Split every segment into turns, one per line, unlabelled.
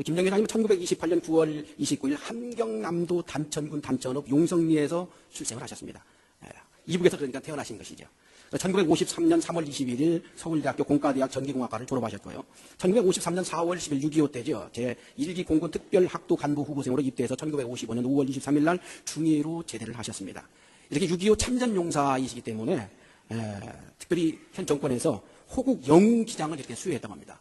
김정일 회장님은 1928년 9월 29일 함경남도 단천군 단천읍 용성리에서 출생을 하셨습니다. 이북에서 그러니까 태어나신 것이죠. 1953년 3월 21일 서울대학교 공과대학 전기공학과를 졸업하셨고요. 1953년 4월 10일 6.25 때죠. 제1기 공군 특별학도 간부 후보생으로 입대해서 1955년 5월 23일 날 중위로 제대를 하셨습니다. 이렇게 6.25 참전용사이시기 때문에 특별히 현 정권에서 호국 영웅기장을 이렇게 수여했다고 합니다.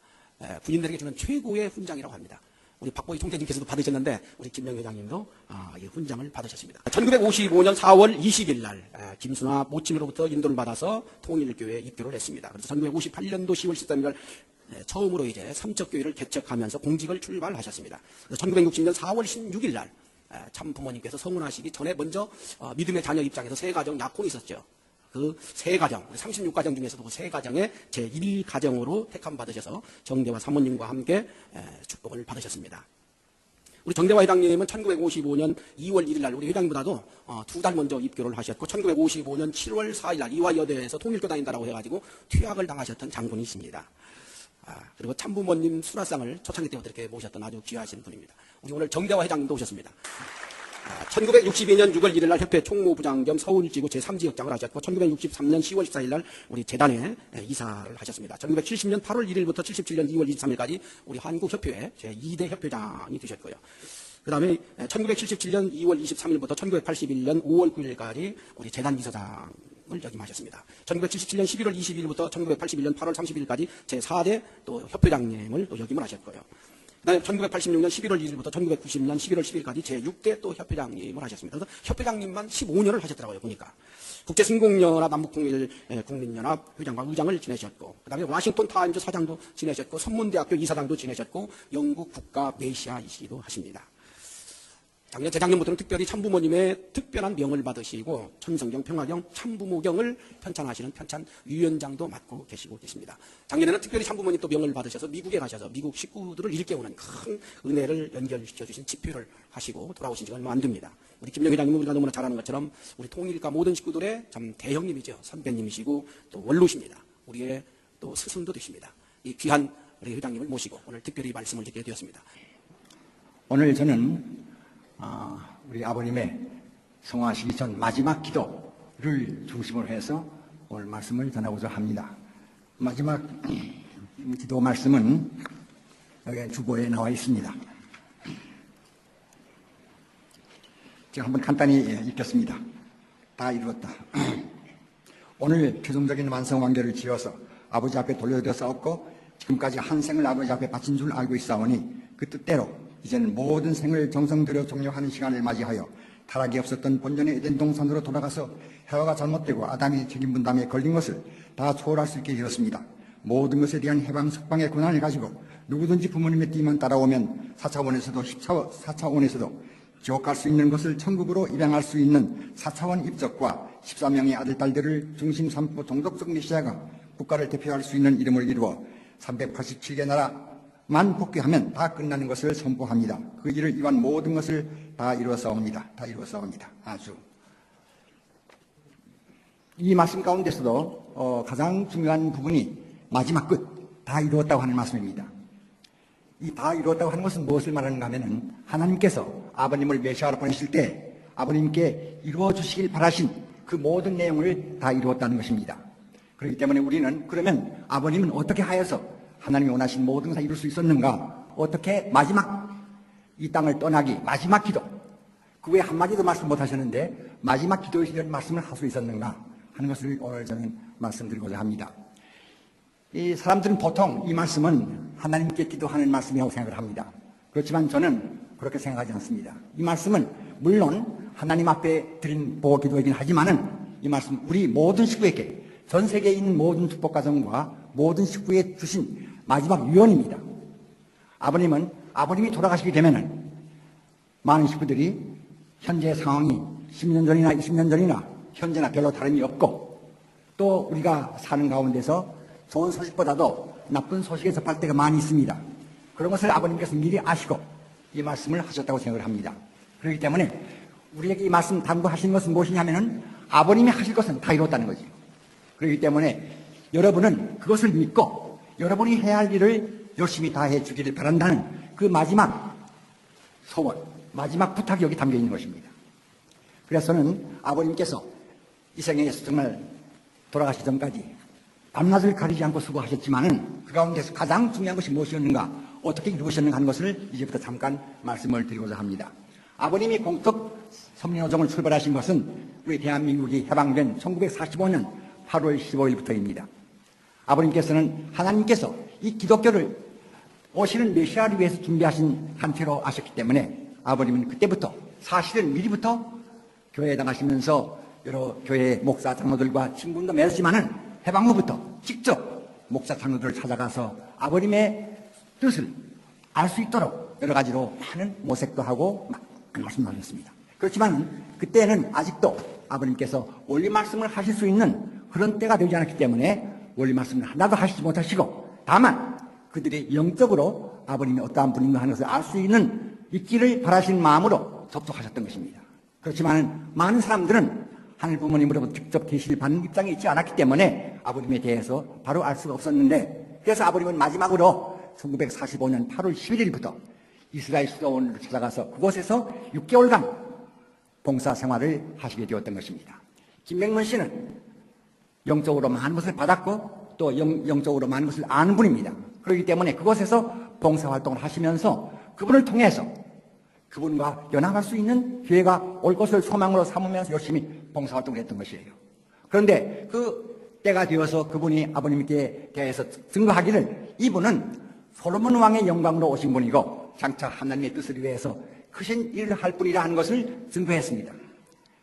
군인들에게 주는 최고의 훈장이라고 합니다. 우리 박보희 총재님께서도 받으셨는데 우리 김명희 회장님도 이 훈장을 받으셨습니다. 1955년 4월 20일 날 김순화 모친으로부터 인도를 받아서 통일교회에 입교를 했습니다. 그래서 1958년도 10월 13일 날 처음으로 이제 삼척교회를 개척하면서 공직을 출발하셨습니다. 그래서 1960년 4월 16일 날 참 부모님께서 성혼하시기 전에 먼저 믿음의 자녀 입장에서 세 가정 약혼이 있었죠. 그 세 가정, 36가정 중에서도 그 세 가정의 제1가정으로 택함 받으셔서 정대화 사모님과 함께 축복을 받으셨습니다. 우리 정대화 회장님은 1955년 2월 1일 날 우리 회장님보다도 2달 먼저 입교를 하셨고 1955년 7월 4일 날 이화여대에서 통일교 다닌다라고 해가지고 퇴학을 당하셨던 장군이십니다. 그리고 참부모님 수라상을 초창기 때부터 이렇게 모셨던 아주 귀하신 분입니다. 우리 오늘 정대화 회장님도 오셨습니다. 1962년 6월 1일 날 협회 총무부장 겸 서울지구 제3지역장을 하셨고 1963년 10월 14일 날 우리 재단에 이사를 하셨습니다. 1970년 8월 1일부터 77년 2월 23일까지 우리 한국협회의 제2대 협회장이 되셨고요. 그 다음에 1977년 2월 23일부터 1981년 5월 9일까지 우리 재단 비서장을 역임하셨습니다. 1977년 11월 22일부터 1981년 8월 30일까지 제4대 또 협회장님을 또 역임을 하셨고요. 그다음에 1986년 11월 1일부터 1990년 11월 10일까지 제6대 또 협회장님을 하셨습니다. 그래서 협회장님만 15년을 하셨더라고요, 보니까. 국제승공연합 남북통일 국민연합 회장과 의장을 지내셨고, 그다음에 워싱턴 타임즈 사장도 지내셨고, 선문대학교 이사장도 지내셨고, 영국 국가 메시아이시기도 하십니다. 작년, 재작년부터는 특별히 참부모님의 특별한 명을 받으시고 천성경, 평화경, 참부모경을 편찬하시는 편찬 위원장도 맡고 계시고 계십니다. 작년에는 특별히 참부모님 또 명을 받으셔서 미국에 가셔서 미국 식구들을 일깨우는 큰 은혜를 연결시켜주신 집회를 하시고 돌아오신 지가 얼마 안 됩니다. 우리 김명희 회장님은 우리가 너무나 잘 아는 것처럼 우리 통일가 모든 식구들의 참 대형님이죠. 선배님이시고 또 원로십니다. 우리의 또 스승도 되십니다. 이 귀한 우리 회장님을 모시고 오늘 특별히 말씀을 드리게 되었습니다.
오늘 저는 우리 아버님의 성화하시기 전 마지막 기도를 중심으로 해서 오늘 말씀을 전하고자 합니다. 마지막 기도 말씀은 여기 주보에 나와 있습니다. 제가 한번 간단히 읽겠습니다. 다 이루었다. 오늘 최종적인 완성 관계를 지어서 아버지 앞에 돌려드렸사옵고 지금까지 한 생을 아버지 앞에 바친 줄 알고 있사오니 그 뜻대로 이제는 모든 생을 정성 들여 종료하는 시간을 맞이하여 타락이 없었던 본전의 에덴 동산으로 돌아가서 해와가 잘못되고 아담이 책임 분담에 걸린 것을 다 초월할 수 있게 되었습니다. 모든 것에 대한 해방 석방의 권한을 가지고 누구든지 부모님의 뒤만 따라오면 4차원에서도 4차원에서도 지옥 갈 수 있는 것을 천국으로 입양할 수 있는 4차원 입적과 14명의 아들 딸들을 중심 삼고 종족적 메시아가 국가를 대표할 수 있는 이름을 이루어 387개 나라만 복귀하면 다 끝나는 것을 선포합니다. 그 일을 위한 모든 것을 다 이루어싸웁니다. 다 이루어싸웁니다. 아주 이 말씀 가운데서도 가장 중요한 부분이 마지막 끝 다 이루었다고 하는 말씀입니다. 이 다 이루었다고 하는 것은 무엇을 말하는가 하면은 하나님께서 아버님을 메시아로 보내실 때 아버님께 이루어 주시길 바라신 그 모든 내용을 다 이루었다는 것입니다. 그렇기 때문에 우리는 그러면 아버님은 어떻게 하여서 하나님이 원하신 모든 것을 이룰 수 있었는가? 어떻게 마지막 이 땅을 떠나기 마지막 기도 그 외에 한마디도 말씀 못 하셨는데 마지막 기도의 이런 말씀을 할 수 있었는가 하는 것을 오늘 저는 말씀드리고자 합니다. 이 사람들은 보통 이 말씀은 하나님께 기도하는 말씀이라고 생각을 합니다. 그렇지만 저는 그렇게 생각하지 않습니다. 이 말씀은 물론 하나님 앞에 드린 보호 기도이긴 하지만은 이 말씀 우리 모든 식구에게 전 세계에 있는 모든 축복 가정과 모든 식구에 주신 마지막 유언입니다. 아버님이 돌아가시게 되면은 많은 식구들이 현재 상황이 10년 전이나 20년 전이나 현재나 별로 다름이 없고 또 우리가 사는 가운데서 좋은 소식보다도 나쁜 소식에 접할 때가 많이 있습니다. 그런 것을 아버님께서 미리 아시고 이 말씀을 하셨다고 생각을 합니다. 그렇기 때문에 우리에게 이 말씀 당부하신 것은 무엇이냐면은 아버님이 하실 것은 다 이뤘다는 거죠. 그렇기 때문에 여러분은 그것을 믿고 여러분이 해야 할 일을 열심히 다해 주기를 바란다는 그 마지막 소원, 마지막 부탁이 여기 담겨 있는 것입니다. 그래서는 아버님께서 이 생에서 정말 돌아가시기 전까지 밤낮을 가리지 않고 수고하셨지만은 그 가운데서 가장 중요한 것이 무엇이었는가, 어떻게 이루셨는가 하는 것을 이제부터 잠깐 말씀을 드리고자 합니다. 아버님이 공덕 섬린호정을 출발하신 것은 우리 대한민국이 해방된 1945년 8월 15일부터입니다. 아버님께서는 하나님께서 이 기독교를 오시는 메시아를 위해서 준비하신 단체로 아셨기 때문에 아버님은 그때부터 사실은 미리부터 교회에 나가시면서 여러 교회 목사 장로들과 친분도 맺었지만은 해방 후부터 직접 목사 장로들을 찾아가서 아버님의 뜻을 알 수 있도록 여러 가지로 많은 모색도 하고 말씀하셨습니다. 그렇지만 그때는 아직도 아버님께서 원리 말씀을 하실 수 있는 그런 때가 되지 않았기 때문에 원리 말씀을 하나도 하시지 못하시고, 다만 그들이 영적으로 아버님이 어떠한 분인가 하는 것을 알 수 있기를 바라신 마음으로 접촉하셨던 것입니다. 그렇지만 많은 사람들은 하늘 부모님으로부터 직접 계시를 받는 입장에 있지 않았기 때문에 아버님에 대해서 바로 알 수가 없었는데, 그래서 아버님은 마지막으로 1945년 8월 11일부터 이스라엘 수도원으로 찾아가서 그곳에서 6개월간 봉사 생활을 하시게 되었던 것입니다. 김명문 씨는 영적으로 많은 것을 받았고 또 영적으로 많은 것을 아는 분입니다. 그렇기 때문에 그곳에서 봉사활동을 하시면서 그분을 통해서 그분과 연합할 수 있는 기회가 올 것을 소망으로 삼으면서 열심히 봉사활동을 했던 것이에요. 그런데 그 때가 되어서 그분이 아버님께 대해서 증거하기를 이분은 솔로몬 왕의 영광으로 오신 분이고 장차 하나님의 뜻을 위해서 크신 일을 할 뿐이라 하는 것을 증거했습니다.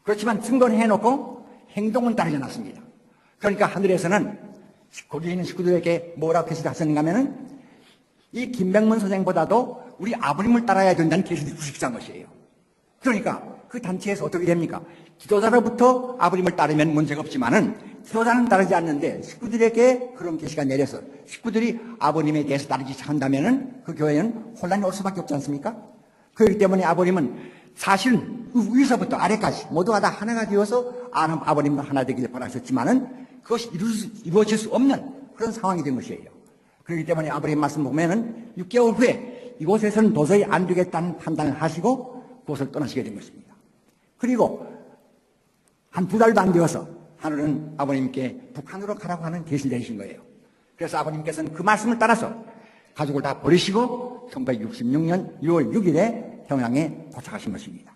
그렇지만 증거는 해놓고 행동은 따르지 않았습니다. 그러니까 하늘에서는 거기에 있는 식구들에게 뭐라고 계시를 하셨는가 하면은 이 김백문 선생보다도 우리 아버님을 따라야 된다는 계시를 주식한 것이에요. 그러니까 그 단체에서 어떻게 됩니까? 지도자로부터 아버님을 따르면 문제가 없지만은 지도자는 따르지 않는데 식구들에게 그런 계시가 내려서 식구들이 아버님에 대해서 따르기 시작한다면은 그 교회는 혼란이 올 수밖에 없지 않습니까? 그렇기 때문에 아버님은 사실은 위에서부터 아래까지 모두가 다 하나가 되어서 아버님과 하나 되기를 바라셨지만은 그것이 이루어질 수 없는 그런 상황이 된 것이에요. 그렇기 때문에 아버님 말씀 보면은 6개월 후에 이곳에서는 도저히 안 되겠다는 판단을 하시고 그곳을 떠나시게 된 것입니다. 그리고 한 2달도 안 되어서 하늘은 아버님께 북한으로 가라고 하는 계시를 내리신 거예요. 그래서 아버님께서는 그 말씀을 따라서 가족을 다 버리시고 1966년 6월 6일에 평양에 도착하신 것입니다.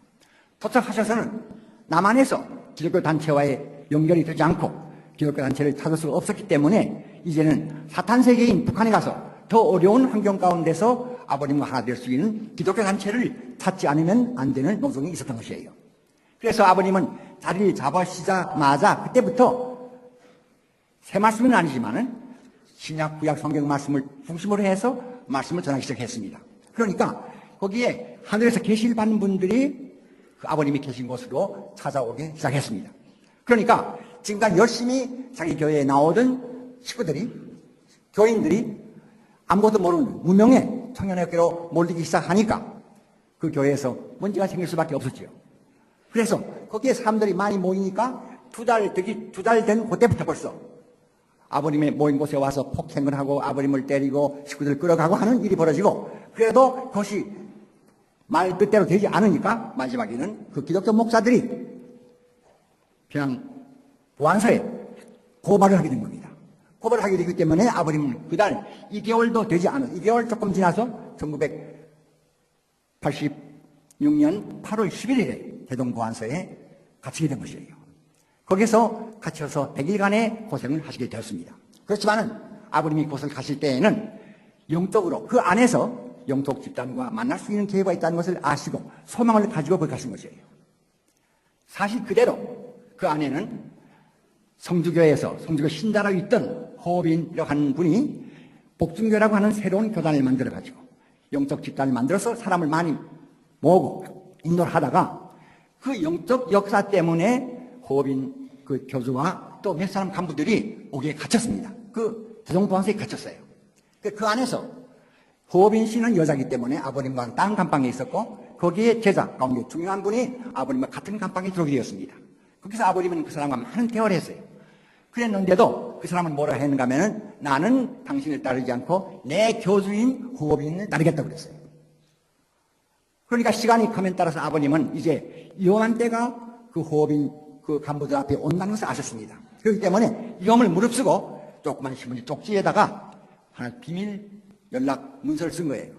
도착하셔서는 남한에서 기독교 단체와의 연결이 되지 않고 기독교 단체를 찾을 수가 없었기 때문에 이제는 사탄 세계인 북한에 가서 더 어려운 환경 가운데서 아버님과 하나 될 수 있는 기독교 단체를 찾지 않으면 안 되는 노정이 있었던 것이에요. 그래서 아버님은 자리를 잡으시자마자 그때부터 새 말씀은 아니지만은 신약 구약 성경 말씀을 중심으로 해서 말씀을 전하기 시작했습니다. 그러니까 거기에 하늘에서 계시를 받는 분들이 그 아버님이 계신 곳으로 찾아오기 시작했습니다. 그러니까 지금까지 열심히 자기 교회에 나오던 식구들이, 교인들이 아무것도 모르는 무명의 청년회계로 몰리기 시작하니까 그 교회에서 문제가 생길 수밖에 없었지요. 그래서 거기에 사람들이 많이 모이니까 2달 된 그때부터 벌써 아버님의 모인 곳에 와서 폭행을 하고 아버님을 때리고 식구들을 끌어가고 하는 일이 벌어지고, 그래도 그것이 말 뜻대로 되지 않으니까 마지막에는 그 기독교 목사들이 그냥 보안소에 고발을 하게 된 겁니다. 고발을 하게 되기 때문에 아버님은 그달 2개월도 되지 않은 2개월 조금 지나서 1986년 8월 11일에 대동보안소에 갇히게 된 것이에요. 거기서 갇혀서 100일간의 고생을 하시게 되었습니다. 그렇지만은 아버님이 그곳을 가실 때에는 영적으로 그 안에서 영적 집단과 만날 수 있는 기회가 있다는 것을 아시고 소망을 가지고 거기 가신 것이에요. 사실 그대로 그 안에는 성주교에서 성주교 신자라고 있던 호빈이라고 하는 분이 복중교라고 하는 새로운 교단을 만들어가지고 영적 집단을 만들어서 사람을 많이 모으고 인도를 하다가 그 영적 역사 때문에 호빈 그 교주와 또 몇 사람 간부들이 오기에 갇혔습니다. 그 대동보안소에 갇혔어요. 그 안에서 호빈 씨는 여자이기 때문에 아버님과 다른 감방에 있었고 거기에 제자 가운데 중요한 분이 아버님과 같은 감방에 들어오게 되었습니다. 거기서 아버님은 그 사람과 많은 대화를 했어요. 그랬는데도 그 사람은 뭐라 했는가 하면은 나는 당신을 따르지 않고 내 교주인 호빈을 따르겠다고 그랬어요. 그러니까 시간이 가면 따라서 아버님은 이제 위험한 때가 그 호흡인 그 간부들 앞에 온다는 것을 아셨습니다. 그렇기 때문에 위험을 무릅쓰고 조그만 신문지 쪽지에다가 하나 비밀 연락 문서를 쓴 거예요.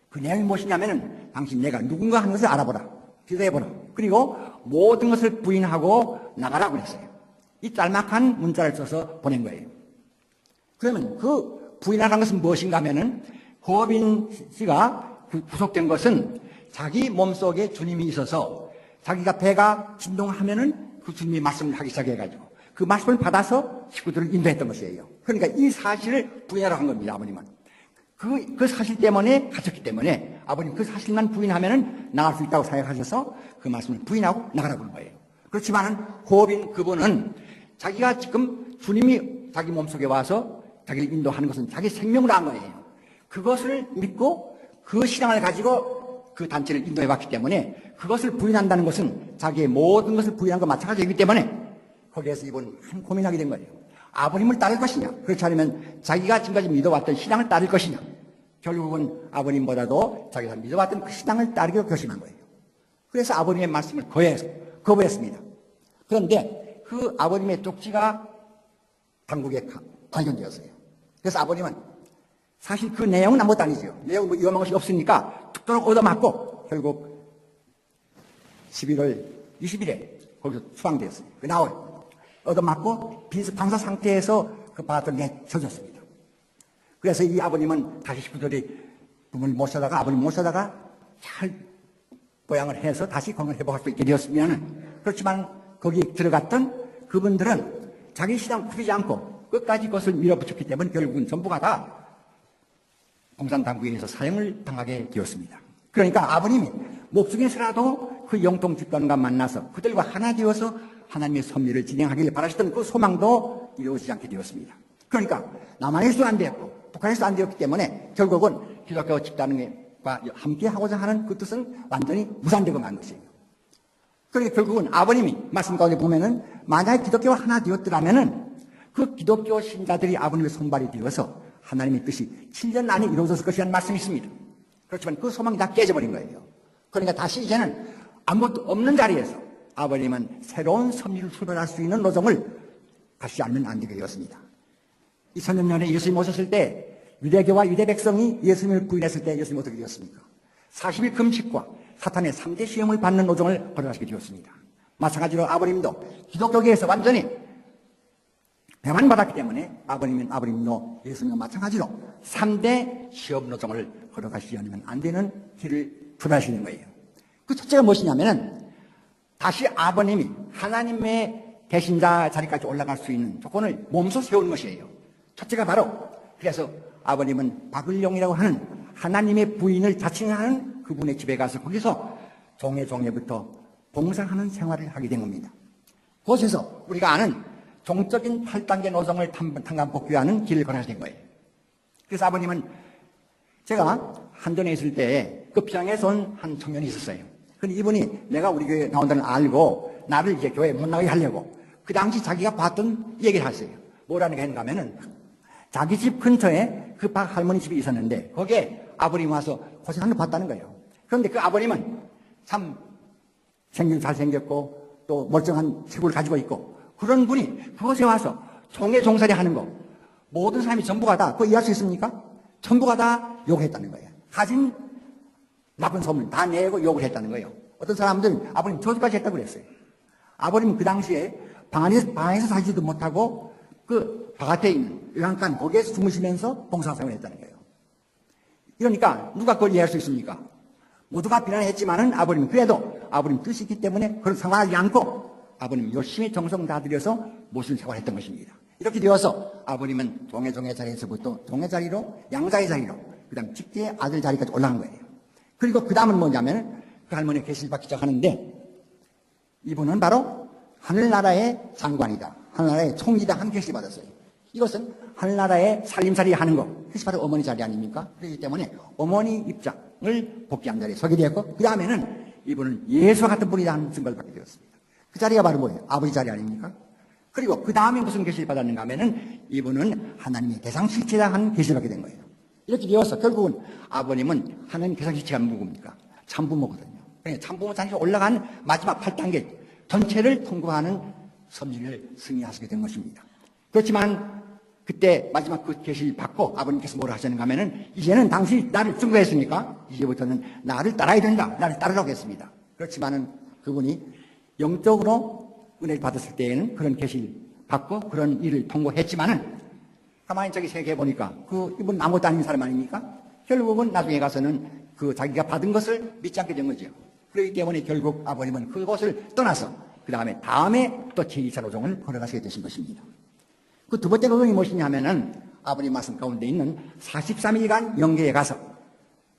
그 내용이 무엇이냐면은 당신 내가 누군가 하는 것을 알아보라. 기도해보라. 그리고 모든 것을 부인하고 나가라고 그랬어요. 이 짤막한 문자를 써서 보낸 거예요. 그러면 그 부인하라는 것은 무엇인가 하면은 호빈 씨가 구속된 것은 자기 몸속에 주님이 있어서 자기가 배가 진동하면은 그 주님이 말씀을 하기 시작해가지고 그 말씀을 받아서 식구들을 인도했던 것이에요. 그러니까 이 사실을 부인하라고 한 겁니다, 아버님은. 그 사실 때문에 갇혔기 때문에 아버님 그 사실만 부인하면은 나갈 수 있다고 생각하셔서 그 말씀을 부인하고 나가라고 하는 거예요. 그렇지만은 호빈 그분은 자기가 지금 주님이 자기 몸속에 와서 자기를 인도하는 것은 자기 생명으로 한 거예요. 그것을 믿고 그 신앙을 가지고 그 단체를 인도해 왔기 때문에 그것을 부인한다는 것은 자기의 모든 것을 부인한 것과 마찬가지이기 때문에 거기에서 이분 한 고민하게 된 거예요. 아버님을 따를 것이냐, 그렇지 않으면 자기가 지금까지 믿어왔던 신앙을 따를 것이냐. 결국은 아버님보다도 자기가 믿어왔던 그 신앙을 따르기로 결심한 거예요. 그래서 아버님의 말씀을 거부했습니다. 그런데 그 아버님의 쪽지가 당국에 발견되었어요. 그래서 아버님은 사실 그 내용은 아무것도 아니죠. 내용은 뭐 위험한 것이 없으니까 툭도록 얻어맞고 결국 11월 20일에 거기서 수방되었어요. 그 나와요. 얻어맞고 방사 상태에서 그 바닥을 내쳐졌습니다. 그래서 이 아버님은 다시 식구들이 부모를 모셔다가 아버님 모셔다가 잘 보양을 해서 다시 건강을 회복할 수 있게 되었으면, 그렇지만 거기 들어갔던 그분들은 자기 신앙 풀리지 않고 끝까지 그것을 밀어붙였기 때문에 결국은 전부가 다 공산당국에 의해서 사형을 당하게 되었습니다. 그러니까 아버님이 목숨에서라도 그 영통 집단과 만나서 그들과 하나 되어서 하나님의 섭리를 진행하기를 바라셨던 그 소망도 이루어지지 않게 되었습니다. 그러니까 남한에서도 안 되었고 북한에서도 안 되었기 때문에 결국은 기독교 집단과 함께 하고자 하는 그 뜻은 완전히 무산되고 만 것이에요. 그러니까 결국은 아버님이 말씀 가운데 보면은 만약에 기독교가 하나 되었더라면은 그 기독교 신자들이 아버님의 손발이 되어서 하나님의 뜻이 7년 안에 이루어졌을 것이라는 말씀이 있습니다. 그렇지만 그 소망이 다 깨져버린 거예요. 그러니까 다시 이제는 아무것도 없는 자리에서 아버님은 새로운 섭리를 출발할 수 있는 노정을 다시 알면 안 되게 되었습니다. 2000년 전에 예수님 오셨을 때 유대교와 유대 백성이 예수님을 부인했을 때 예수님 어떻게 되었습니까? 40일 금식과 사탄의 3대 시험을 받는 노정을 걸어가시게 되었습니다. 마찬가지로 아버님도 기독교계에서 완전히 배만 받았기 때문에 아버님은 아버님도 예수님과 마찬가지로 3대 시험 노정을 걸어가시지 않으면 안 되는 길을 출발하시는 거예요. 그 첫째가 무엇이냐면은 다시 아버님이 하나님의 대신자 자리까지 올라갈 수 있는 조건을 몸소 세우는 것이에요. 첫째가 바로, 그래서 아버님은 박을용이라고 하는 하나님의 부인을 자칭하는 그분의 집에 가서 거기서 종회부터 봉사하는 생활을 하게 된 겁니다. 그곳에서 우리가 아는 종적인 8단계 노정을 탕감복귀하는 길을 걸어야 된 거예요. 그래서 아버님은 제가 한전에 있을 때 그 평양에서 온 한 청년이 있었어요. 근데 이분이 내가 우리 교회에 나온다는 걸 알고 나를 이제 교회에 못 나가게 하려고 그 당시 자기가 봤던 얘기를 하세요. 뭐라는 게 했는가 하면은 자기 집 근처에 그 박 할머니 집이 있었는데 거기에 아버님 와서 고생하는 걸 봤다는 거예요. 그런데 그 아버님은 참 잘생겼고 또 멀쩡한 체구를 가지고 있고 그런 분이 그곳에 와서 종의 종살이 하는 거 모든 사람이 전부가 다 그거 이해할 수 있습니까? 전부가 다 욕을 했다는 거예요. 가진 나쁜 소문 다 내고 욕을 했다는 거예요. 어떤 사람들은 아버님 저주까지 했다고 그랬어요. 아버님은 그 당시에 방에서 살지도 못하고 그 바깥에 있는 외양간 거기에서 주무시면서 봉사생활을 했다는 거예요. 그러니까 누가 그걸 이해할 수 있습니까? 모두가 비난했지만은 아버님 그래도 아버님 뜻이 있기 때문에 그런 상황하지 않고 아버님 열심히 정성 다 들여서 모신 생활을 했던 것입니다. 이렇게 되어서 아버님은 종의 자리에서부터 종의 자리로 양자의 자리로 그 다음 직계의 아들 자리까지 올라간 거예요. 그리고 그 다음은 뭐냐면 그 할머니가 계시를 받기 시작하는데 이분은 바로 하늘나라의 장관이다. 하늘나라의 총리다 한 계시를 받았어요. 이것은 하늘나라의 살림살이 하는 거. 그것이 바로 어머니 자리 아닙니까? 그렇기 때문에 어머니 입장을 복귀한 자리에 서게 되었고 그 다음에는 이분은 예수와 같은 분이다 하는 증거를 받게 되었습니다. 그 자리가 바로 뭐예요? 아버지 자리 아닙니까? 그리고 그 다음에 무슨 계시를 받았는가 하면은 이분은 하나님의 대상실체다 하는 계시를 받게 된 거예요. 이렇게 되어서 결국은 아버님은 하나님 대상실체가 누굽니까? 참부모거든요. 그러니까 참부모 자리에 올라간 마지막 8단계 전체를 통과하는 섭리를 승리하시게 된 것입니다. 그렇지만 그때 마지막 그 계시를 받고 아버님께서 뭐라 하셨는가 하면은 이제는 당신이 나를 증거했으니까 이제부터는 나를 따라야 된다. 나를 따르라고 했습니다. 그렇지만은 그분이 영적으로 은혜를 받았을 때에는 그런 계시를 받고 그런 일을 통과했지만은 가만히 저기 생각해 보니까 그 이분 아무것도 아닌 사람 아닙니까? 결국은 나중에 가서는 그 자기가 받은 것을 믿지 않게 된 거죠. 그렇기 때문에 결국 아버님은 그곳을 떠나서 그 다음에 또 제2차 노정을 걸어가시게 되신 것입니다. 그 두 번째 노동이 무엇이냐 하면은 아버님 말씀 가운데 있는 43일간 영계에 가서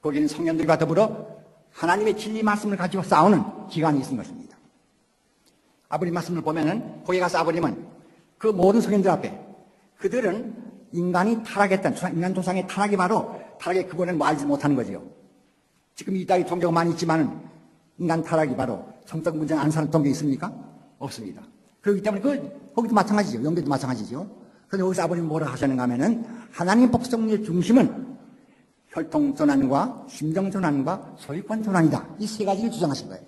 거기는 성년들과 더불어 하나님의 진리 말씀을 가지고 싸우는 기간이 있은 것입니다. 아버님 말씀을 보면은 거기 가서 아버님은 그 모든 성년들 앞에 그들은 인간이 타락했다는 인간 조상의 타락이 바로 타락의 근본을 뭐 알지 못하는 거지요. 지금 이 땅에 종교가 많이 있지만은 인간 타락이 바로 성적 문제는 안 사는 종교 있습니까? 없습니다. 그렇기 때문에 거기도 마찬가지죠. 영계도 마찬가지죠. 그래서 여기서 아버님이 뭐라 하셨는가 하면은 하나님 법성의 중심은 혈통전환과 심정전환과 소유권 전환이다. 이 세 가지를 주장하신 거예요.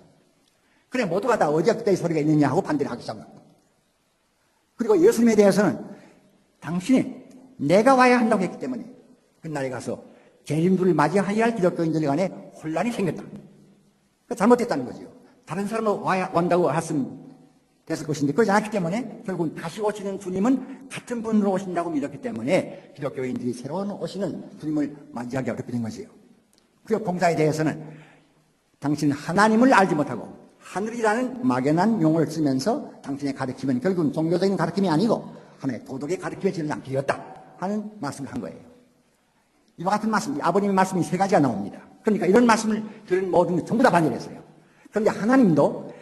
그래 모두가 다 어디가 그때의 소리가 있느냐 하고 반대를 하기 시작합니다. 그리고 예수님에 대해서는 당신이 내가 와야 한다고 했기 때문에 그날에 가서 재림들을 맞이하여야 할 기독교인들 간에 혼란이 생겼다. 잘못됐다는 거죠. 다른 사람은 온다고 했으면 됐을 것인데 그러지 않았기 때문에 결국 다시 오시는 주님은 같은 분으로 오신다고 믿었기 때문에 기독교인들이 새로운 오시는 주님을 맞이하기 어렵게 된 것이에요. 그리고 공자에 대해서는 당신은 하나님을 알지 못하고 하늘이라는 막연한 용어를 쓰면서 당신의 가르침은 결국은 종교적인 가르침이 아니고 하나의 도덕의 가르침에 지르지 않게 되었다 하는 말씀을 한 거예요. 이와 같은 말씀, 아버님의 말씀이 세 가지가 나옵니다. 그러니까 이런 말씀을 들은 모든 게 전부 다 반대했어요. 그런데 하나님도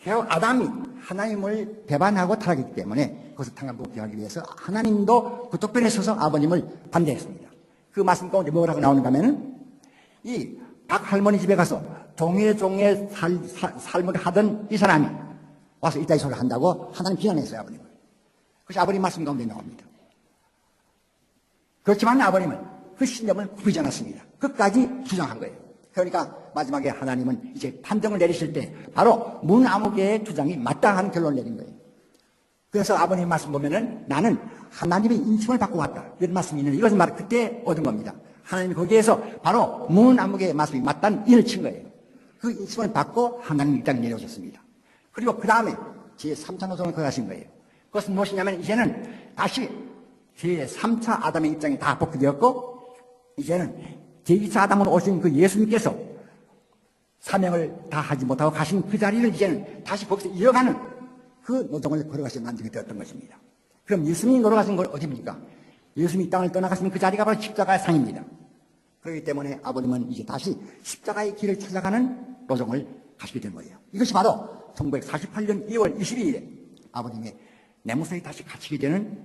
아담이 하나님을 배반하고 타락했기 때문에 그것을 탄감복귀 하기 위해서 하나님도 그쪽편에 서서 아버님을 반대했습니다. 그 말씀 가운데 뭐라고 나오는가 하면은 이 박할머니 집에 가서 종의 삶을 하던 이 사람이 와서 이따위 소리를 한다고 하나님 비난했어요, 아버님을. 그것이 아버님 말씀 가운데 나옵니다. 그렇지만 아버님은 그 신념을 굽히지 않았습니다. 끝까지 주장한 거예요. 그러니까 마지막에 하나님은 이제 판정을 내리실 때 바로 문아무개의 주장이 맞다 하는 결론을 내린 거예요. 그래서 아버님 말씀 보면은 나는 하나님의 인침을 받고 왔다. 이런 말씀이 있는데 이것은 바로 그때 얻은 겁니다. 하나님이 거기에서 바로 문아무개의 말씀이 맞다는 인을 친 거예요. 그 인침을 받고 하나님 이 땅에 내려오셨습니다. 그리고 그 다음에 제3차 노정을 거하신 거예요. 그것은 무엇이냐면 이제는 다시 제3차 아담의 입장이 다 복귀되었고 이제는 제2차 아담으로 오신 그 예수님께서 사명을 다 하지 못하고 가신 그 자리를 이제는 다시 거기서 이어가는 그 노동을 걸어가시는 만들게 되었던 것입니다. 그럼 예수님이 걸어가신 건 어디입니까? 예수님이 땅을 떠나가신 그 자리가 바로 십자가의 상입니다. 그렇기 때문에 아버님은 이제 다시 십자가의 길을 찾아가는 노정을 가시게 된 거예요. 이것이 바로 1948년 2월 22일에 아버님의 내무소에 다시 갇히게 되는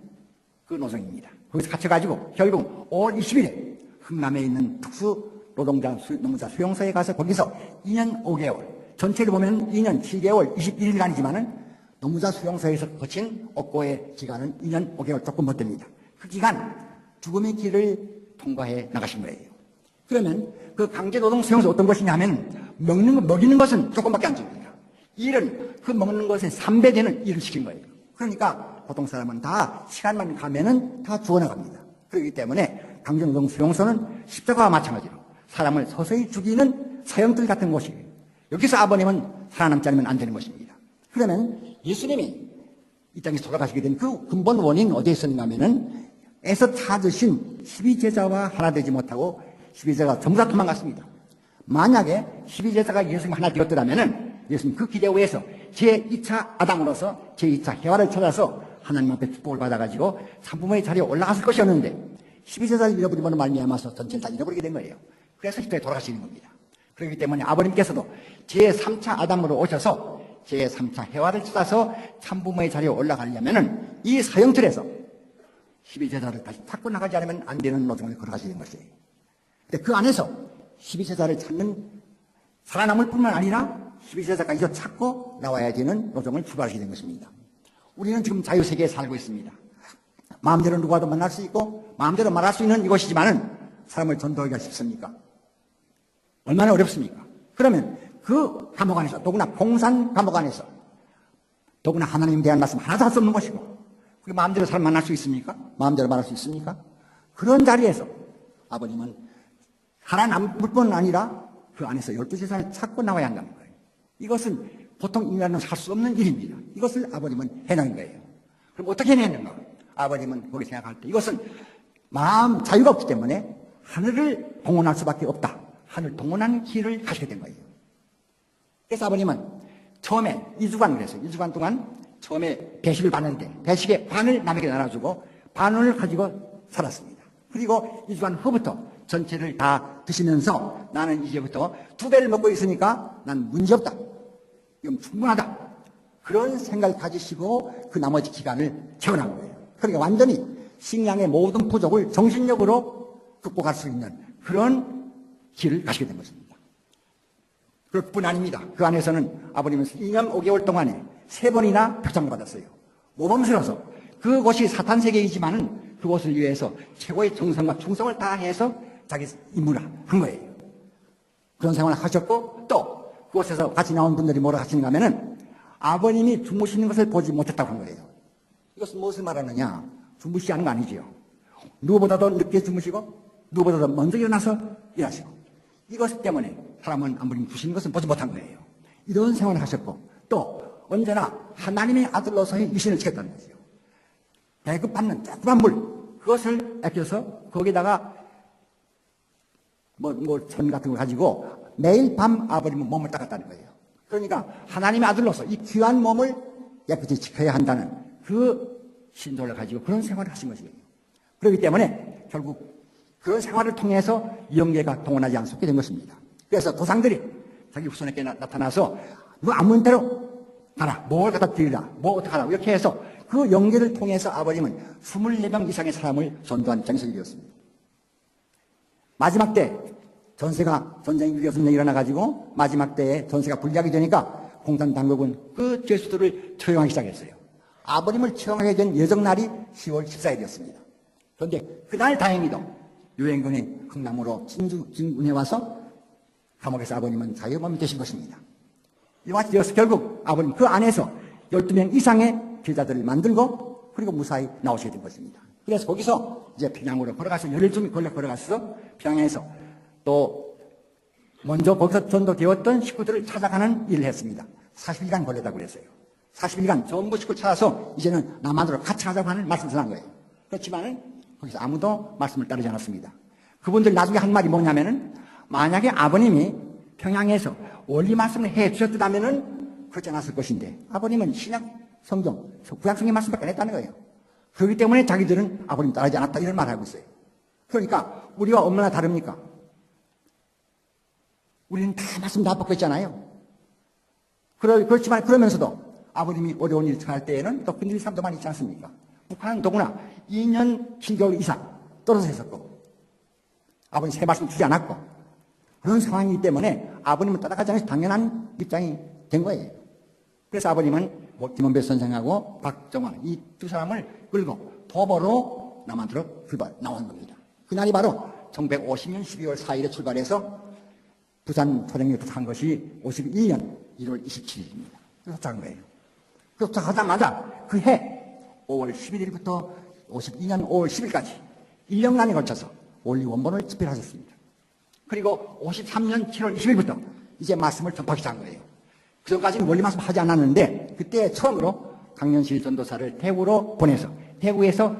그 노정입니다. 거기서 갇혀가지고 결국 5월 20일에 흥남에 있는 특수 노무자 수용소에 가서 거기서 2년 5개월, 전체를 보면 2년 7개월 21일간이지만은 노무자 수용소에서 거친 옥고의 기간은 2년 5개월 조금 못 됩니다. 그 기간 죽음의 길을 통과해 나가신 거예요. 그러면 그 강제노동 수용소 어떤 것이냐면 먹이는 것은 조금밖에 안 줍니다. 일은 그 먹는 것의 3배 되는 일을 시킨 거예요. 그러니까 보통 사람은 다 시간만 가면은 다 죽어나갑니다. 그렇기 때문에 강제노동 수용소는 십자가와 마찬가지로 사람을 서서히 죽이는 사형들 같은 곳이에요. 여기서 아버님은 살아남지 않으면 안 되는 것입니다. 그러면 예수님이 이 땅에서 돌아가시게 된 그 근본 원인은 어디에 있었는가 하면은 애써 찾으신 12제자와 하나 되지 못하고 12제자가 전부 다 도망갔습니다. 만약에 12제자가 예수님 하나 되었더라면은 예수님 그 기대 위에서 제2차 아담으로서 제2차 해와를 찾아서 하나님 앞에 축복을 받아가지고 산부모의 자리에 올라갔을 것이었는데 12제자를 잃어버리면 말미암아서 전체를 다 잃어버리게 된 거예요. 그래서 십자가에 돌아가시는 겁니다. 그렇기 때문에 아버님께서도 제3차 아담으로 오셔서 제3차 해와를 찾아서 산부모의 자리에 올라가려면은 이 사형틀에서 12제자를 다시 찾고 나가지 않으면 안 되는 노정을 걸어가시는 것이에요. 근데 그 안에서 12제자를 찾는 살아남을 뿐만 아니라 12제자가 이제 찾고 나와야 되는 노정을 출발하시게 된 것입니다. 우리는 지금 자유세계에 살고 있습니다. 마음대로 누구와도 만날 수 있고 마음대로 말할 수 있는 이곳이지만은 사람을 전도하기가 쉽습니까? 얼마나 어렵습니까? 그러면 그 감옥 안에서, 더구나 공산 감옥 안에서 더구나 하나님에 대한 말씀 하나도 할 수 없는 것이고, 그게 마음대로 사람 만날 수 있습니까? 마음대로 말할 수 있습니까? 그런 자리에서 아버님은 살아남을 뿐 아니라 그 안에서 12재산을 찾고 나와야 한다는 거예요. 이것은 보통 인간은 할 수 없는 일입니다. 이것을 아버님은 해낸 거예요. 그럼 어떻게 해냈는가? 아버님은 거기 생각할 때 이것은 마음 자유가 없기 때문에 하늘을 동원할 수밖에 없다. 하늘 동원하는 길을 가시게 된 거예요. 그래서 아버님은 처음에 2주간 그랬어요. 2주간 동안 처음에 배식을 받는데 배식의 반을 남에게 나눠주고 반을 가지고 살았습니다. 그리고 2주간 후부터 전체를 다 드시면서 나는 이제부터 2배를 먹고 있으니까 난 문제없다. 이건 충분하다. 그런 생각을 가지시고 그 나머지 기간을 채워난 거예요. 그러니까 완전히 식량의 모든 부족을 정신력으로 극복할 수 있는 그런 길을 가시게 된 것입니다. 그럴 뿐 아닙니다. 그 안에서는 아버님은 2년 5개월 동안에 3번이나 표창을 받았어요. 모범스러워서 그곳이 사탄 세계이지만은 그곳을 위해서 최고의 정성과 충성을 다해서 자기 임무를 한 거예요. 그런 생활을 하셨고 또 그곳에서 같이 나온 분들이 뭐라 하시는가 하면은 아버님이 주무시는 것을 보지 못했다고 한 거예요. 이것은 무엇을 말하느냐? 주무시하는 거 아니지요. 누구보다도 늦게 주무시고 누구보다도 먼저 일어나서 일하시고 이것 때문에 사람은 아버님 주시는 것을 보지 못한 거예요. 이런 생활을 하셨고 또 언제나 하나님의 아들로서의 위신을 지켰다는 거죠. 배급받는 조그만 물 그것을 아껴서 거기다가 전 같은 걸 가지고 매일 밤 아버님은 몸을 닦았다는 거예요. 그러니까 하나님의 아들로서 이 귀한 몸을 깨끗이 지켜야 한다는 그 신도를 가지고 그런 생활을 하신 것이에요. 그렇기 때문에 결국 그런 생활을 통해서 영계가 동원하지 않게 된 것입니다. 그래서 도상들이 자기 후손에게 나타나서 뭐 아무 대로 가라, 뭘 갖다 드리라, 뭐 어떻게 하라 이렇게 해서 그 영계를 통해서 아버님은 24명 이상의 사람을 전도한 장석이 되었습니다. 마지막 때 전쟁이 일어나가지고 마지막 때에 전세가 불리하게 되니까 공산당국은 그 죄수들을 처형하기 시작했어요. 아버님을 처형하게 된 예정날이 10월 14일이었습니다. 그런데 그날 다행히도 유엔군이 흥남으로 진군해 와서 감옥에서 아버님은 자유범이 되신 것입니다. 이와 같이 되어서 결국 아버님 그 안에서 12명 이상의 제자들을 만들고 그리고 무사히 나오시게 된 것입니다. 그래서 거기서 이제 평양으로 걸어가서 열흘 좀 걸어가서 평양에서 또 먼저 거기서 전도되었던 식구들을 찾아가는 일을 했습니다. 40일간 걸렸다고 그랬어요. 40일간 전부 식구 찾아서 이제는 남한으로 같이 가자고 하는 말씀을 전한 거예요. 그렇지만은 거기서 아무도 말씀을 따르지 않았습니다. 그분들 나중에 한 말이 뭐냐면은 만약에 아버님이 평양에서 원리 말씀을 해 주셨다면은 그렇지 않았을 것인데 아버님은 신약 성경, 구약성경 말씀밖에 안 했다는 거예요. 그렇기 때문에 자기들은 아버님 따르지 않았다 이런 말을 하고 있어요. 그러니까 우리와 얼마나 다릅니까? 우리는 다 말씀 다 받고 있잖아요. 그렇지만 그러면서도 아버님이 어려운 일을 처할 때에는 또 흔들릴 사람도 많이 있지 않습니까? 북한은 더구나 2년 7개월 이상 떨어져 있었고 아버님 새 말씀 주지 않았고 그런 상황이기 때문에 아버님은 따라가지 않아서 당연한 입장이 된 거예요. 그래서 아버님은 김원배 선생하고 박정환 이 두 사람을 끌고 도보로 남한으로 나온 겁니다. 그날이 바로 1950년 12월 4일에 출발해서 부산 토령에 도착한 것이 52년 1월 27일입니다. 도착한 거예요. 도착하자마자 그 해 5월 11일부터 52년 5월 10일까지 1년간에 걸쳐서 원리 원본을 집필하셨습니다. 그리고 53년 7월 20일부터 이제 말씀을 전파하기 시작한 거예요. 그 전까지는 원리 말씀 하지 않았는데 그때 처음으로 강연실 전도사를 대구로 보내서 대구에서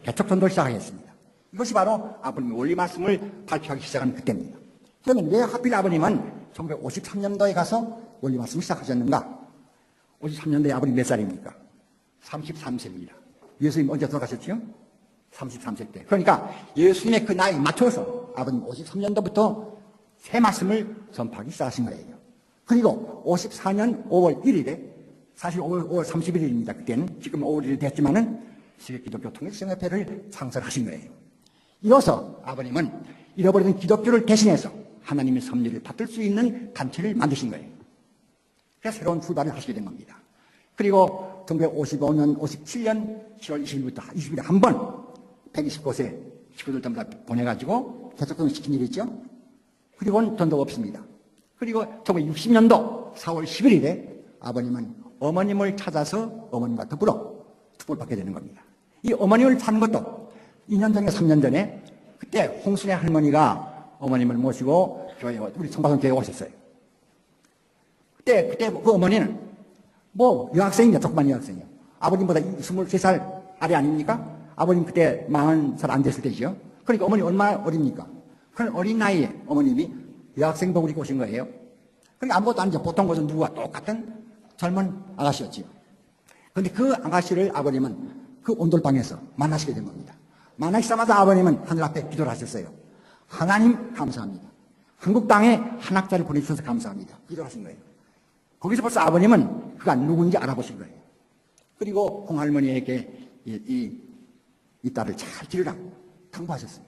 개척 전도를 시작하였습니다. 이것이 바로 아버님의 원리 말씀을 발표하기 시작한 그때입니다. 그러면 왜 하필 아버님은 1953년도에 가서 원리 말씀을 시작하셨는가? 53년도에 아버님 몇 살입니까? 33세입니다. 예수님 언제 돌아가셨지요? 33세 때. 그러니까 예수님의 그 나이 맞춰서 아버님 53년도부터 새 말씀을 전파하기 시작하신 거예요. 그리고 54년 5월 1일에 사실 5월 31일입니다. 그때는 지금 5월 1일 됐지만은 세계기독교 통일성협회를 창설하신 거예요. 이어서 아버님은 잃어버린 기독교를 대신해서 하나님의 섭리를 받들 수 있는 단체를 만드신 거예요. 그래서 새로운 출발을 하시게 된 겁니다. 그리고 1955년, 57년 7월 20일부터 20일에 한 번 129세 식구들 전부 다 보내가지고 개척전을 시킨 일이 있죠. 그리고는 전도가 없습니다. 그리고 1960년도 4월 11일에 아버님은 어머님을 찾아서 어머님과 더불어 축복을 받게 되는 겁니다. 이 어머님을 찾는 것도 2년 전에 3년 전에 그때 홍순애 할머니가 어머님을 모시고 교회, 우리 청방송 교회에 오셨어요. 그때 그 어머니는 뭐 여학생이냐, 조그만 여학생이요. 아버님보다 23살 아래 아닙니까? 아버님 그때 40살 안 됐을 때죠. 그러니까 어머니 얼마나 어립니까? 그런 어린 나이에 어머님이 여학생복을 입고 오신 거예요. 그러니까 아무것도 아니죠. 보통 것은 누구와 똑같은 젊은 아가씨였지요. 그런데 그 아가씨를 아버님은 그 온돌방에서 만나시게 된 겁니다. 만나시자마자 아버님은 하늘 앞에 기도를 하셨어요. 하나님 감사합니다. 한국 땅에 한 학자를 보내주셔서 감사합니다. 기도를 하신 거예요. 거기서 벌써 아버님은 그가 누군지 알아보신 거예요. 그리고 홍할머니에게 이 딸을 잘 기르라고 당부하셨어요.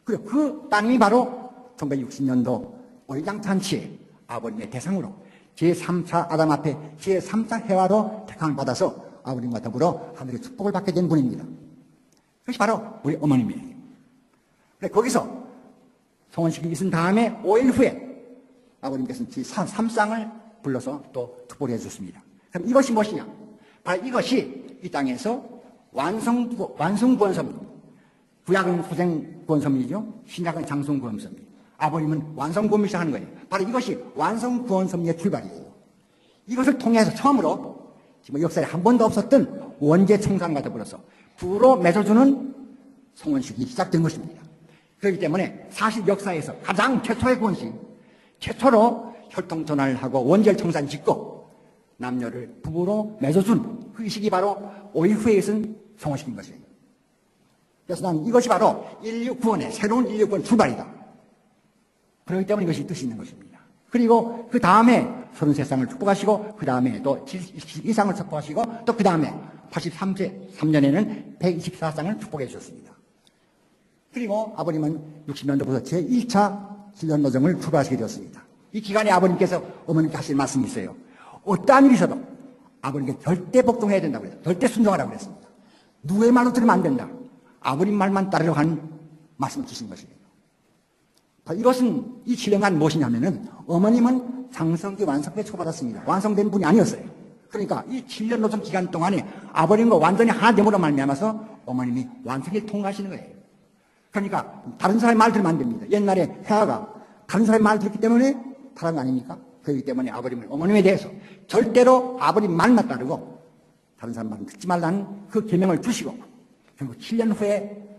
그리고 그 따님이 바로 1960년도 오리장잔치에 아버님의 대상으로 제3차 아담 앞에 제3차 해화로 택함을 받아서 아버님과 더불어 하늘의 축복을 받게 된 분입니다. 그것이 바로 우리 어머님이에요. 거기서 성혼식이 있은 다음에 5일 후에 아버님께서는 제3상을 불러서 또 축복을 해주셨습니다. 그럼 이것이 무엇이냐? 바로 이것이 이 땅에서 완성구원섭, 구약은 소생구원섭이죠. 신약은 장성구원섭이에요. 아버님은 완성구원을 시작하는 거예요. 바로 이것이 완성구원섭리의 출발이에요. 이것을 통해서 처음으로 지금 역사에 한 번도 없었던 원죄 청산과 더불어서 부로 맺어주는 성혼식이 시작된 것입니다. 그렇기 때문에 사실 역사에서 가장 최초의 구원식, 최초로 혈통전환을 하고 원죄를 청산 짓고 남녀를 부부로 맺어준 그 시기 바로 5일 후에 있은 성혼식인 것이에요. 그래서 나는 이것이 바로 인류 구원의 새로운 인류 구원 출발이다. 그렇기 때문에 이것이 뜻이 있는 것입니다. 그리고 그 다음에 33쌍을 축복하시고 그 다음에 또 72쌍을 축복하시고 또 그 다음에 83세 3년에는 124쌍을 축복해 주셨습니다. 그리고 아버님은 60년도부터 제1차 7년 노정을 출발하시게 되었습니다. 이 기간에 아버님께서 어머님께 하실 말씀이 있어요. 어떠한 일이 있어도 아버님께 절대 복종해야 된다고 그랬어요. 절대 순종하라고 그랬습니다. 누구의 말로 들으면 안 된다. 아버님 말만 따르려고 하는 말씀을 주신 것이에요. 이것은 이 7년간 무엇이냐면은 어머님은 장성기 완성기에 초받았습니다. 완성된 분이 아니었어요. 그러니까 이 7년 노정 기간 동안에 아버님과 완전히 하나 됨으로 말미암아서 어머님이 완성기를 통과하시는 거예요. 그러니까 다른 사람의 말 들으면 안 됩니다. 옛날에 혜아가 다른 사람의 말 들었기 때문에 타락한 거 아닙니까? 그렇기 때문에 아버님을 어머님에 대해서 절대로 아버님 말만 따르고 다른 사람 말 듣지 말라는 그 계명을 주시고 결국 7년 후에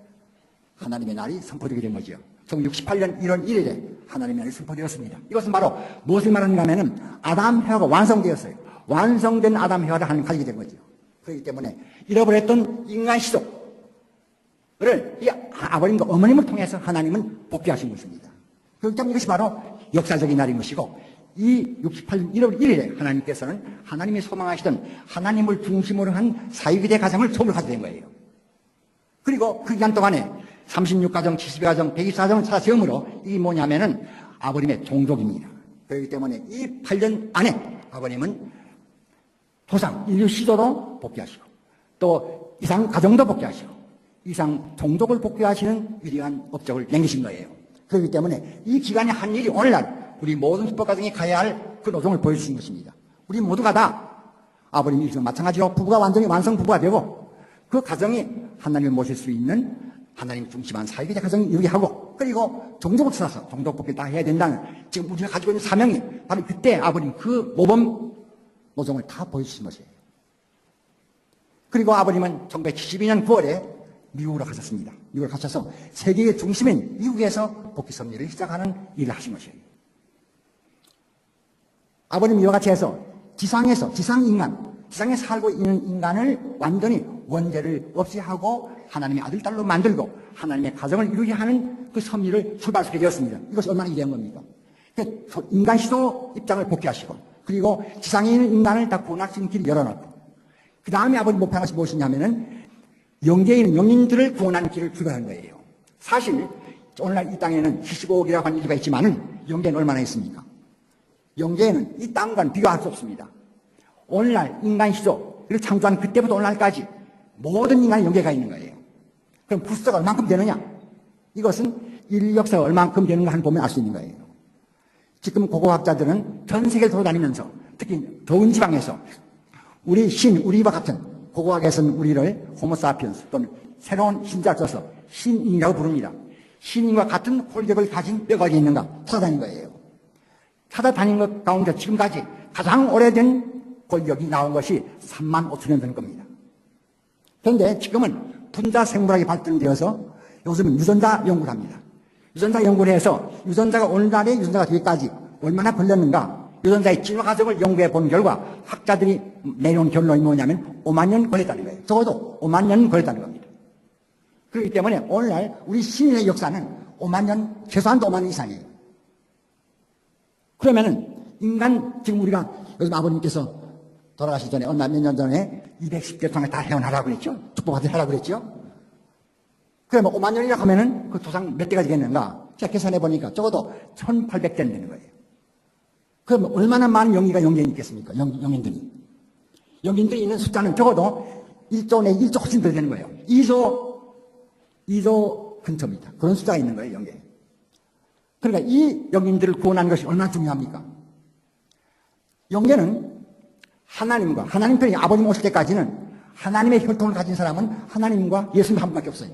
하나님의 날이 선포되게 된 거죠. 1968년 1월 1일에 하나님의 날이 선포되었습니다. 이것은 바로 무엇을 말하는가 하면은 아담 혜화가 완성되었어요. 완성된 아담 혜화를 하나님 가지게 된 거죠. 그렇기 때문에 잃어버렸던 인간 시속을 이 아버님과 어머님을 통해서 하나님은 복귀하신 것입니다. 그렇기 때문에 이것이 바로 역사적인 날인 것이고 이 68년 1월 1일에 하나님께서는 하나님이 소망하시던 하나님을 중심으로 한 사유기대 가정을 처음으로 가지게 된 거예요. 그리고 그 기간 동안에 36가정, 72가정, 124가정을 찾아 세움으로 이게 뭐냐면은 아버님의 종족입니다. 그렇기 때문에 이 8년 안에 아버님은 조상, 인류 시조도 복귀하시고 또 이상 가정도 복귀하시고 이상 종족을 복귀하시는 위대한 업적을 남기신 거예요. 그렇기 때문에 이 기간에 한 일이 오늘날 우리 모든 축복가정이 가야 할 그 노정을 보여주신 것입니다. 우리 모두가 다 아버님 일처럼 마찬가지로 부부가 완전히 완성 부부가 되고 그 가정이 하나님을 모실 수 있는 하나님 중심한 사회적 가정을 이루게 하고 그리고 종족을 찾아서 종족 복귀를 다 해야 된다는 지금 우리가 가지고 있는 사명이 바로 그때 아버님 그 모범 노정을 다 보여주신 것이에요. 그리고 아버님은 1972년 9월에 미국으로 가셨습니다. 미국을 가셔서 세계의 중심인 미국에서 복귀 섭리를 시작하는 일을 하신 것이에요. 아버님 이와 같이 해서 지상에서 지상에 살고 있는 인간을 완전히 원죄를 없이 하고 하나님의 아들, 딸로 만들고 하나님의 가정을 이루게 하는 그 섭리를 출발시키게 되었습니다. 이것이 얼마나 위대한 겁니까? 인간 시도 입장을 복귀하시고 그리고 지상에 있는 인간을 다 구원할 수 있는 길을 열어놓고 그 다음에 아버님 목표한 것이 무엇이냐면은 영계에 있는 영인들을 구원하는 길을 출발한 거예요. 사실 오늘날 이 땅에는 75억이라고 하는 인류가 있지만은 영계는 얼마나 있습니까? 영계에는 이 땅과는 비교할 수 없습니다. 오늘날 인간 시조를 창조한 그때부터 오늘날까지 모든 인간의 영계가 있는 거예요. 그럼 부수가 얼만큼 되느냐? 이것은 인류 역사가 얼만큼 되는가 하는 보면 알 수 있는 거예요. 지금 고고학자들은 전 세계를 돌아다니면서 특히 더운 지방에서 우리와 같은 고고학에서는 우리를 호모사피엔스 또는 새로운 신자를 써서 신인이라고 부릅니다. 신인과 같은 홀격을 가진 뼈가 어디 있는가 찾아다닌 거예요. 찾아다닌 것 가운데 지금까지 가장 오래된 골격이 나온 것이 3만 5천 년 된 겁니다. 그런데 지금은 분자 생물학이 발전되어서 요즘은 유전자 연구를 합니다. 유전자 연구를 해서 유전자가 오늘날의 유전자가 되기까지 얼마나 걸렸는가 유전자의 진화 과정을 연구해 본 결과 학자들이 내려온 결론이 뭐냐면 5만 년 걸렸다는 거예요. 적어도 5만 년 걸렸다는 겁니다. 그렇기 때문에 오늘날 우리 신인의 역사는 5만 년, 최소한도 5만 년 이상이에요. 그러면은 인간 지금 우리가 요즘 아버님께서 돌아가시기 전에 얼마 몇 년 전에 210개 동안 다 헤어나라고 그랬죠? 축복받으라고 그랬죠? 그러면 5만 년이라고 하면은 그 조상 몇 대가 되겠는가? 제가 계산해 보니까 적어도 1800대 되는 거예요. 그러면 얼마나 많은 영기가 영계에 있겠습니까? 영인들이. 영인들이 있는 숫자는 적어도 1조 내 1조 훨씬 더 되는 거예요. 2조 근처입니다. 그런 숫자가 있는 거예요, 영계에. 그러니까 이 영인들을 구원하는 것이 얼마나 중요합니까? 영계는 하나님 편이 아버님 오실 때까지는 하나님의 혈통을 가진 사람은 하나님과 예수님 한 분밖에 없어요.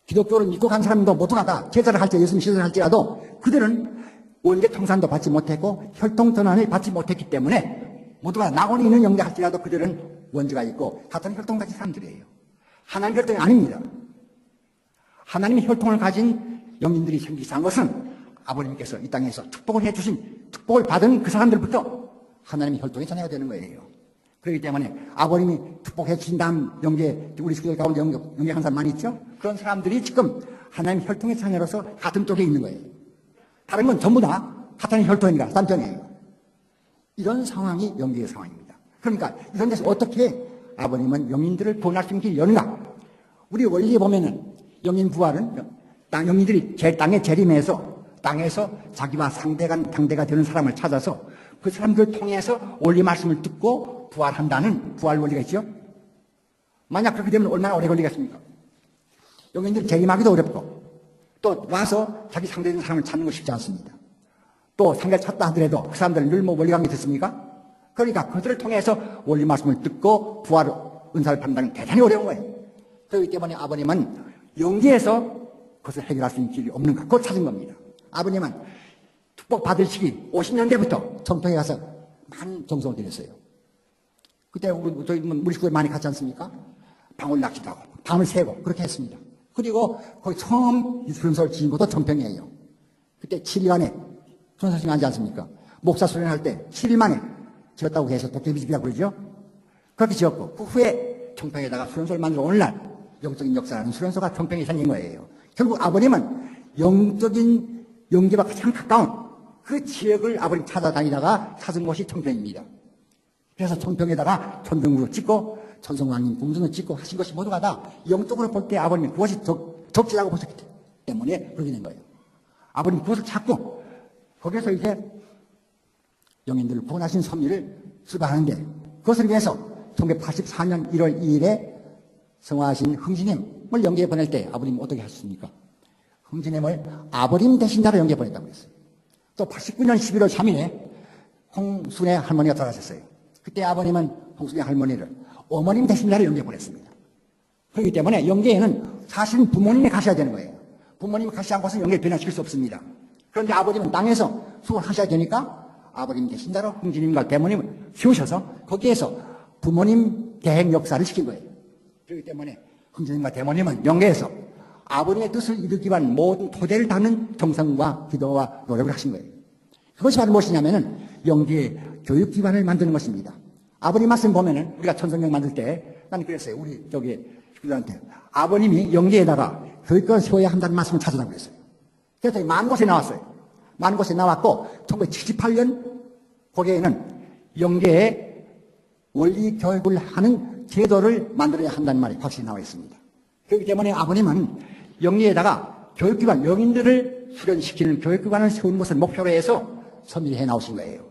기독교를 믿고 간 사람도 모두가 다 제자를 할 때 예수님 시대를 할지라도 그들은 원계 통산도 받지 못했고 혈통 전환을 받지 못했기 때문에 모두가 낙원에 있는 영계 할지라도 그들은 원죄가 있고 같은 혈통 가진 사람들이에요. 하나님 혈통이 아닙니다. 하나님의 혈통을 가진 영인들이 생기기 시작한 것은 아버님께서 이 땅에서 축복을 해주신 축복을 받은 그 사람들부터 하나님의 혈통의 자녀가 되는 거예요. 그렇기 때문에 아버님이 축복해 주신 다음 영계, 우리 식구들 가운데 영계 한 사람 많이 있죠? 그런 사람들이 지금 하나님의 혈통의 자녀로서 같은 쪽에 있는 거예요. 다른 건 전부 다 같은 혈통이니까 딴편이에요. 이런 상황이 영계의 상황입니다. 그러니까 이런 데서 어떻게 아버님은 영인들을 구원할 수 있는 길이 여는가? 우리 원리에 보면은 영인 부활은 영인들이 땅에 재림해서 땅에서 자기와 상대가 되는 사람을 찾아서 그 사람들을 통해서 원리 말씀을 듣고 부활한다는 부활 원리가 있죠. 만약 그렇게 되면 얼마나 오래 걸리겠습니까? 영인들이 재림하기도 어렵고 또 와서 자기 상대되는 사람을 찾는 것이 쉽지 않습니다. 또 상대를 찾다 하더라도 그 사람들은 늘 뭐 원리 관계 됐습니까? 그러니까 그들을 통해서 원리 말씀을 듣고 부활 은사를 받는다는 게 대단히 어려운 거예요. 그렇기 때문에 아버님은 영계에서 그것을 해결할 수 있는 길이 없는가 그걸 찾은 겁니다. 아버님은 축복 받을 시기 50년대부터 청평에 가서 많은 정성을 들였어요. 그때 우리 식구들 많이 갔지 않습니까? 방울 낚시도 하고 밤을 새고 그렇게 했습니다. 그리고 거기 처음 수련소를 지은 것도 청평이에요. 그때 7일간에 수련소 지은 지 않습니까? 목사 수련할 때 7일 만에 지었다고 해서 도깨비집이라고 그러죠. 그렇게 지었고 그 후에 청평에다가 수련소를 만들어 오늘날 영적인 역사라는 수련소가 청평에 생긴 거예요. 결국 아버님은 영적인 영계와 가장 가까운 그 지역을 아버님 찾아다니다가 찾은 곳이 청평입니다. 그래서 청평에다가 천정구를 찍고 천성왕님 궁전을 찍고 하신 것이 모두가 다 영적으로 볼 때 아버님이 그것이 적지라고 보셨기 때문에 그렇게 된 거예요. 아버님 그것을 찾고 거기서 이제 영인들을 구원하신 섭리를 수반하는데 그것을 위해서 1984년 1월 2일에 성화하신 흥진님을 영계에 보낼 때 아버님이 어떻게 하셨습니까? 흥진님을 아버님 대신자로 영계에 보냈다고 했어요. 또 89년 11월 3일에 홍순의 할머니가 돌아가셨어요. 그때 아버님은 홍순의 할머니를 어머님 대신자로 영계에 보냈습니다. 그렇기 때문에 영계에는 사실은 부모님이 가셔야 되는 거예요. 부모님이 가시지 않고서 영계를 변화시킬 수 없습니다. 그런데 아버님은 땅에서 수고를 하셔야 되니까 아버님 대신자로 흥진님과 대모님을 세우셔서 거기에서 부모님 대행 역사를 시킨 거예요. 그렇기 때문에 흥진님과 대모님은 영계에서 아버님의 뜻을 이루기 위한 모든 토대를 닦는 정성과 기도와 노력을 하신 거예요. 그것이 바로 무엇이냐면은 영계의 교육기관을 만드는 것입니다. 아버님 말씀 보면은 우리가 천성경 만들 때 나는 그랬어요. 우리 식구들한테 아버님이 영계에다가 교육기관을 세워야 한다는 말씀을 찾으라고 그랬어요. 그래서 많은 곳에 나왔어요. 많은 곳에 나왔고 1978년 거기에는 영계에 원리 교육을 하는 제도를 만들어야 한다는 말이 확실히 나와 있습니다. 그렇기 때문에 아버님은 영리에다가 교육기관, 영인들을 수련시키는 교육기관을 세우는 것을 목표로 해서 섭리를 해 나오신 거예요.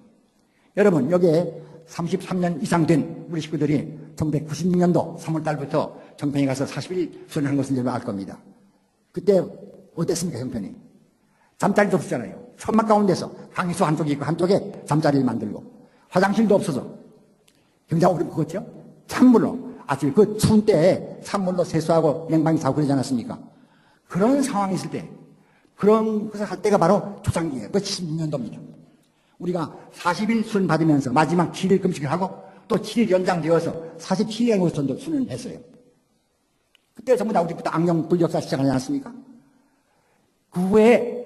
여러분, 여기에 33년 이상 된 우리 식구들이 1996년도 3월달부터 정평에 가서 40일 수련한 것을 여러분 알 겁니다. 그때 어땠습니까, 형편이? 잠자리도 없었잖아요. 천막 가운데서 방수 한쪽이 있고 한쪽에 잠자리를 만들고 화장실도 없어서 굉장히 어렵고 그렇죠? 찬물로 아주 그 추운 때에 찬물로 세수하고 냉방이 사고 그러지 않았습니까? 그런 상황이 있을 때 그런 것을 할 때가 바로 초창기예요. 그 76년도입니다. 우리가 40일 수련 받으면서 마지막 7일 금식을 하고 또 7일 연장되어서 47일간 전도 수련을 했어요. 그때 전부 다 우리부터 악령 불역사 시작하지 않았습니까? 그 후에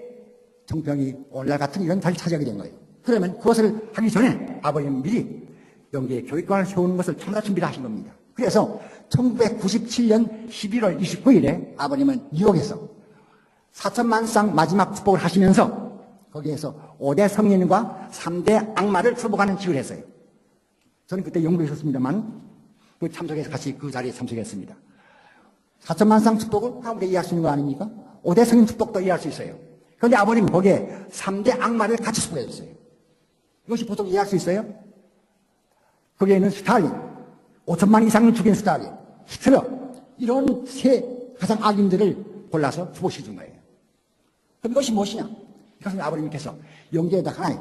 정평이 오늘날 같은 이런 자리를 차지하게 된 거예요. 그러면 그것을 하기 전에 아버님은 미리 영계 교육관을 세우는 것을 전부 다 준비를 하신 겁니다. 그래서 1997년 11월 29일에 아버님은 뉴욕에서 4천만 쌍 마지막 축복을 하시면서 거기에서 5대 성인과 3대 악마를 축복하는 직을 했어요. 저는 그때 영국에 있었습니다만 그 참석해서 같이 그 자리에 참석했습니다. 4천만 쌍 축복을 한국에 이해할 수 있는 거 아닙니까? 5대 성인 축복도 이해할 수 있어요. 그런데 아버님은 거기에 3대 악마를 같이 축복해 줬어요. 이것이 보통 이해할 수 있어요? 거기에 있는 스탈린, 5천만 이상을 죽인 스탈린, 히틀러, 이런 세 가장 악인들을 골라서 축복시켜 준 거예요. 그럼 이것이 무엇이냐? 이것은 아버님께서 영계에다가 하나의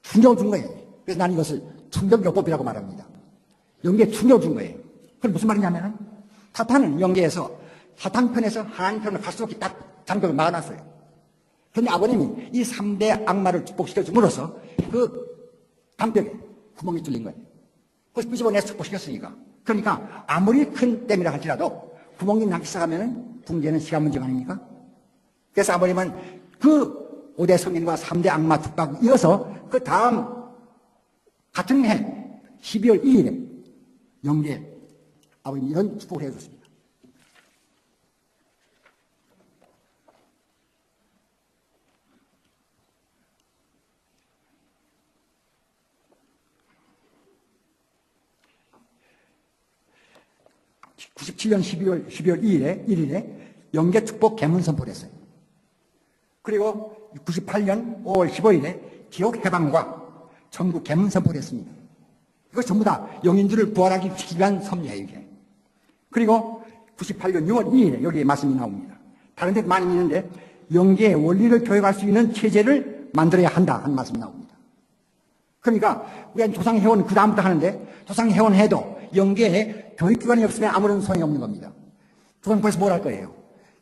충격을 준 거예요. 그래서 나는 이것을 충격요법이라고 말합니다. 영계에 충격을 준 거예요. 그럼 무슨 말이냐면은 사탄은 영계에서 사탄 편에서 하나님 편으로 갈 수 없게 딱 장벽을 막아놨어요. 그런데 아버님이 이 3대 악마를 축복시켜 줌으로써 그 담벽에 구멍이 뚫린 거예요. 그래서 끄집어내서 축복시켰으니까. 그러니까 아무리 큰 댐이라 할지라도 구멍이 나기 시작하면 붕괴는 시간 문제가 아닙니까? 그래서 아버님은 그 5대 성인과 3대 악마 축복을 이어서 그 다음 같은 해 12월 2일에 영계에 아버님이 이런 축복을 해줬습니다. (97년 12월 1일에 영계 축복 계문 선포를 했어요. 그리고 98년 5월 15일에 기록 해방과 전국 계문 선포를 했습니다. 이거 전부 다 영인들을 부활하기 위한 섭리예요, 이게. 그리고 98년 6월 2일에 여기에 말씀이 나옵니다. 다른 데도 많이 있는데 영계의 원리를 교육할 수 있는 체제를 만들어야 한다 하는 말씀이 나옵니다. 그러니까 우리가 조상회원 그 다음부터 하는데 조상회원 해도 영계에 교육기관이 없으면 아무런 소용이 없는 겁니다. 조상부에서 뭘 할 거예요?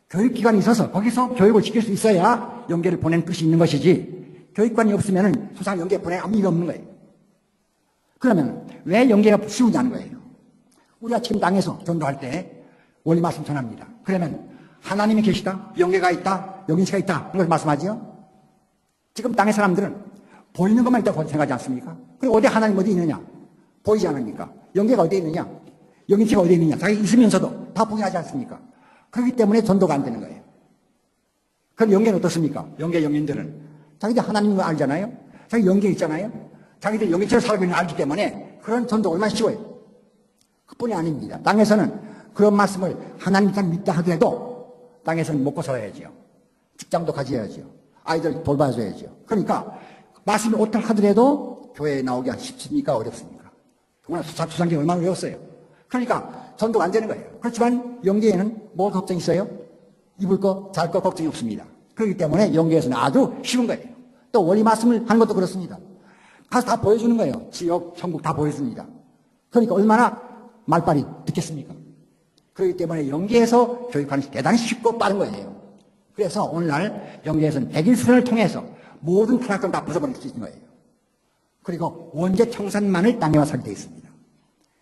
교육기관이 있어서 거기서 교육을 시킬 수 있어야 영계를 보낸 뜻이 있는 것이지 교육관이 없으면 조상 영계에 보낼 아무 의미가 없는 거예요. 그러면 왜 영계가 쉬우냐는 거예요. 우리가 지금 땅에서 전도할 때 원리 말씀 전합니다. 그러면 하나님이 계시다, 영계가 있다, 영인체가 있다 이런 걸 말씀하지요. 지금 땅의 사람들은 보이는 것만 있다고 생각하지 않습니까? 그리고 어디 하나님 어디 있느냐? 보이지 않습니까? 영계가 어디 있느냐? 영인체가 어디 있느냐? 자기 있으면서도 다 포기하지 않습니까? 그렇기 때문에 전도가 안 되는 거예요. 그럼 영계는 어떻습니까? 영계 영인들은 자기들 하나님을 알잖아요. 자기 영계에 있잖아요. 자기들 영인체로 살고 있는 걸 알기 때문에 그런 전도 얼마나 쉬워요. 그뿐이 아닙니다. 땅에서는 그런 말씀을 하나님 잘 믿다 하더라도 땅에서는 먹고 살아야죠. 직장도 가져야죠. 아이들 돌봐줘야죠. 그러니까 말씀을 어떻게 하더라도 교회에 나오기가 쉽습니까? 어렵습니까? 정말 수상기 얼마나 어려웠어요. 그러니까 전도가 안 되는 거예요. 그렇지만 영계에는 뭘 걱정이 있어요? 입을 거, 잘 거 걱정이 없습니다. 그렇기 때문에 영계에서는 아주 쉬운 거예요. 또 원리 말씀을 하는 것도 그렇습니다. 가서 다 보여주는 거예요. 지역, 전국 다 보여줍니다. 그러니까 얼마나 말빨이 듣겠습니까? 그렇기 때문에 영계에서 교육하는 것이 대단히 쉽고 빠른 거예요. 그래서 오늘날 영계에서는 100일 수련을 통해서 모든 타락들을 다 부숴버릴 수 있는 거예요. 그리고 원죄 청산만을 땅에 와서 하게 되어 있습니다.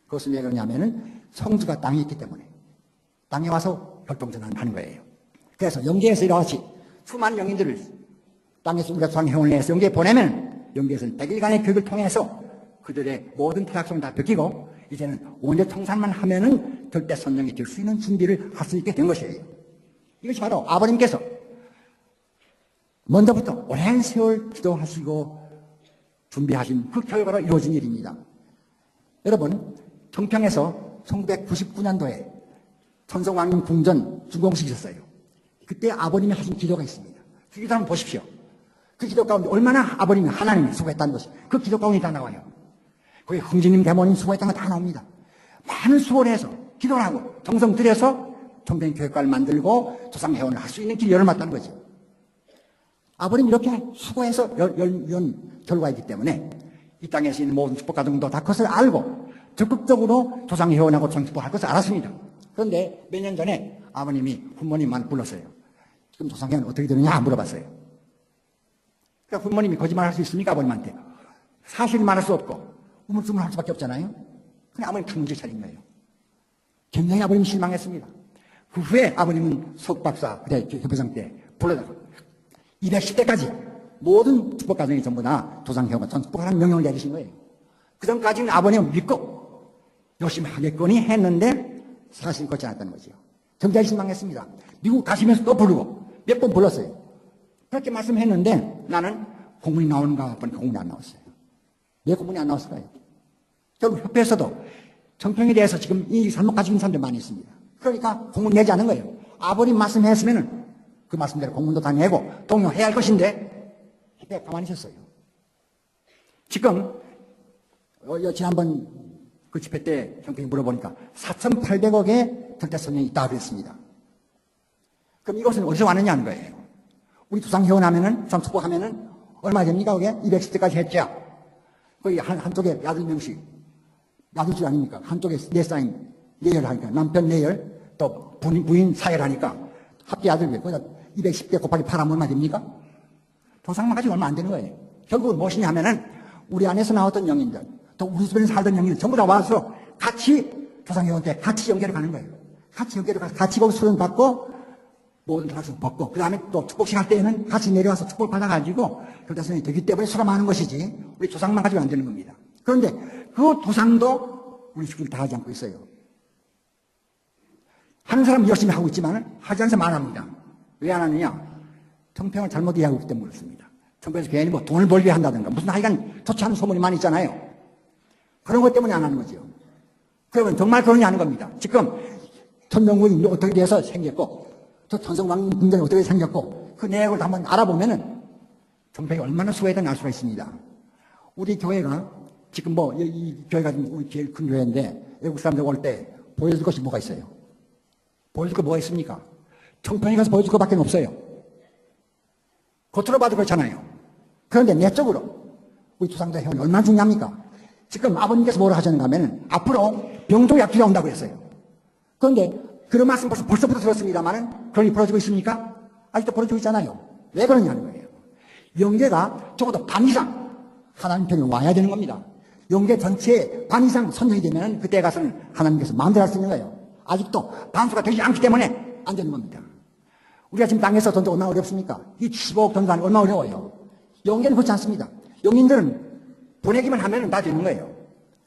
그것은 왜 그러냐면은 성주가 땅에 있기 때문에 땅에 와서 혈통전환을 하는 거예요. 그래서 영계에서 이렇듯이 수많은 영인들을 땅에서 우리가 수상회원을 해서 영계에 보내면 영계에서는 100일간의 교육을 통해서 그들의 모든 타락성을 다 벗기고 이제는 원죄 청산만 하면은 절대 선정이 될 수 있는 준비를 할 수 있게 된 것이에요. 이것이 바로 아버님께서 먼저부터 오랜 세월 기도하시고 준비하신 그 결과로 이루어진 일입니다. 여러분, 청평에서 1999년도에 천성왕님 궁전 준공식이 있었어요. 그때 아버님이 하신 기도가 있습니다. 그 기도 한번 보십시오. 그 기도 가운데 얼마나 아버님이 하나님이 수고했다는 것이 그 기도 가운데 다 나와요. 거기 흥진님 대모님 수고했다는 거 다 나옵니다. 많은 수고를 해서 기도를 하고 정성 들여서 청평 교육과를 만들고 조상회원을 할 수 있는 길이 열어놨다는 거죠. 아버님 이렇게 수고해서 이런 결과이기 때문에 이 땅에서 있는 모든 축복 가정도 다 그것을 알고 적극적으로 조상회원하고 정축복할 것을 알았습니다. 그런데 몇 년 전에 아버님이 부모님만 불렀어요. 지금 조상회원 어떻게 되느냐 물어봤어요. 그러니까 부모님이 거짓말할 수 있습니까? 아버님한테. 사실을 말할 수 없고 우물쭈물 할 수밖에 없잖아요. 근데 아버님 큰 문제 차린 거예요. 굉장히 아버님이 실망했습니다. 그 후에 아버님은 석박사 그때 협회장 때 불러다가 210대까지 모든 축복가정이 전부 다 조상회원과 전축복하라는 명령을 내리신 거예요. 그 전까지는 아버님을 믿고 열심히 하겠거니 했는데 사실 그렇지 않았다는 거죠. 굉장히 실망했습니다. 미국 가시면서 또 부르고 몇 번 불렀어요. 그렇게 말씀했는데 나는 공문이 나오는가 보니까 공문이 안 나왔어요. 왜 공문이 안 나왔을까요? 결국 협회에서도 정평에 대해서 지금 이 잘못 가지고 있는 사람들 많이 있습니다. 그러니까 공문 내지 않은 거예요. 아버님 말씀했으면은 그 말씀대로 공문도 다 내고 동요해야 할 것인데 협회가 가만히 있었어요. 지금 지난번 그 집회 때 정평이 물어보니까 4,800억의 덕대성이 있다 그랬습니다. 그럼 이것은 어디서 왔느냐는 거예요. 우리 조상회원 하면은, 전축복하면은 얼마 됩니까? 그게 210대까지 했죠. 거기 한쪽에 8명씩, 8줄 아닙니까? 한쪽에 4쌍 내열하니까, 남편 내열, 또 부인 사열하니까, 합계 8개, 거기다 210대 곱하기 8하면 얼마 됩니까? 조상만 가지고 얼마 안 되는 거예요. 결국은 무엇이냐 하면은, 우리 안에서 나왔던 영인들, 또 우리 주변에 살던 영인들 전부 다 와서 같이 조상회원한테 같이 연결을 가는 거예요. 같이 연결을 가서 같이 거기 수련 받고, 모든 학생 벗고, 그 다음에 또 축복식 할 때에는 같이 내려와서 축복을 받아가지고, 교대선이 되기 때문에 수람하는 것이지, 우리 조상만 가지고 안 되는 겁니다. 그런데 그 조상도 우리 식구들 다 하지 않고 있어요. 하는 사람은 열심히 하고 있지만, 하지 않는 사람 안 합니다. 왜 안 하느냐? 정평을 잘못 이해하고 있기 때문에 그렇습니다. 정평에서 괜히 뭐 돈을 벌게 한다든가, 무슨 하여간 좋지 않은 소문이 많이 있잖아요. 그런 것 때문에 안 하는 거죠. 그러면 정말 그러냐 하는 겁니다. 지금, 천정국이 어떻게 돼서 생겼고, 저 천성왕 궁전이 어떻게 생겼고 그 내역을 한번 알아보면은 정평이 얼마나 수고했다는 알 수가 있습니다. 우리 교회가 지금 뭐 이 교회가 우리 제일 큰 교회인데 외국 사람들 올 때 보여줄 것이 뭐가 있어요? 보여줄 거 뭐가 있습니까? 정평에 가서 보여줄 것밖에 없어요. 겉으로 봐도 그렇잖아요. 그런데 내적으로 우리 조상자 회원이 얼마나 중요합니까? 지금 아버님께서 뭐라 하셨는가 하면은 앞으로 병도 약주가 온다고 했어요. 그런데 그런 말씀 벌써부터 들었습니다만은 그런 일이 벌어지고 있습니까? 아직도 벌어지고 있잖아요. 왜 그러냐는 거예요. 영계가 적어도 반 이상 하나님 편에 와야 되는 겁니다. 영계 전체에 반 이상 선정이 되면 그때 가서는 하나님께서 마음대로 할 수 있는 거예요. 아직도 반수가 되지 않기 때문에 안 되는 겁니다. 우리가 지금 땅에서 전도 얼마나 어렵습니까? 이 15억 전도하는 얼마나 어려워요. 영계는 그렇지 않습니다. 영인들은 보내기만 하면 다 되는 거예요.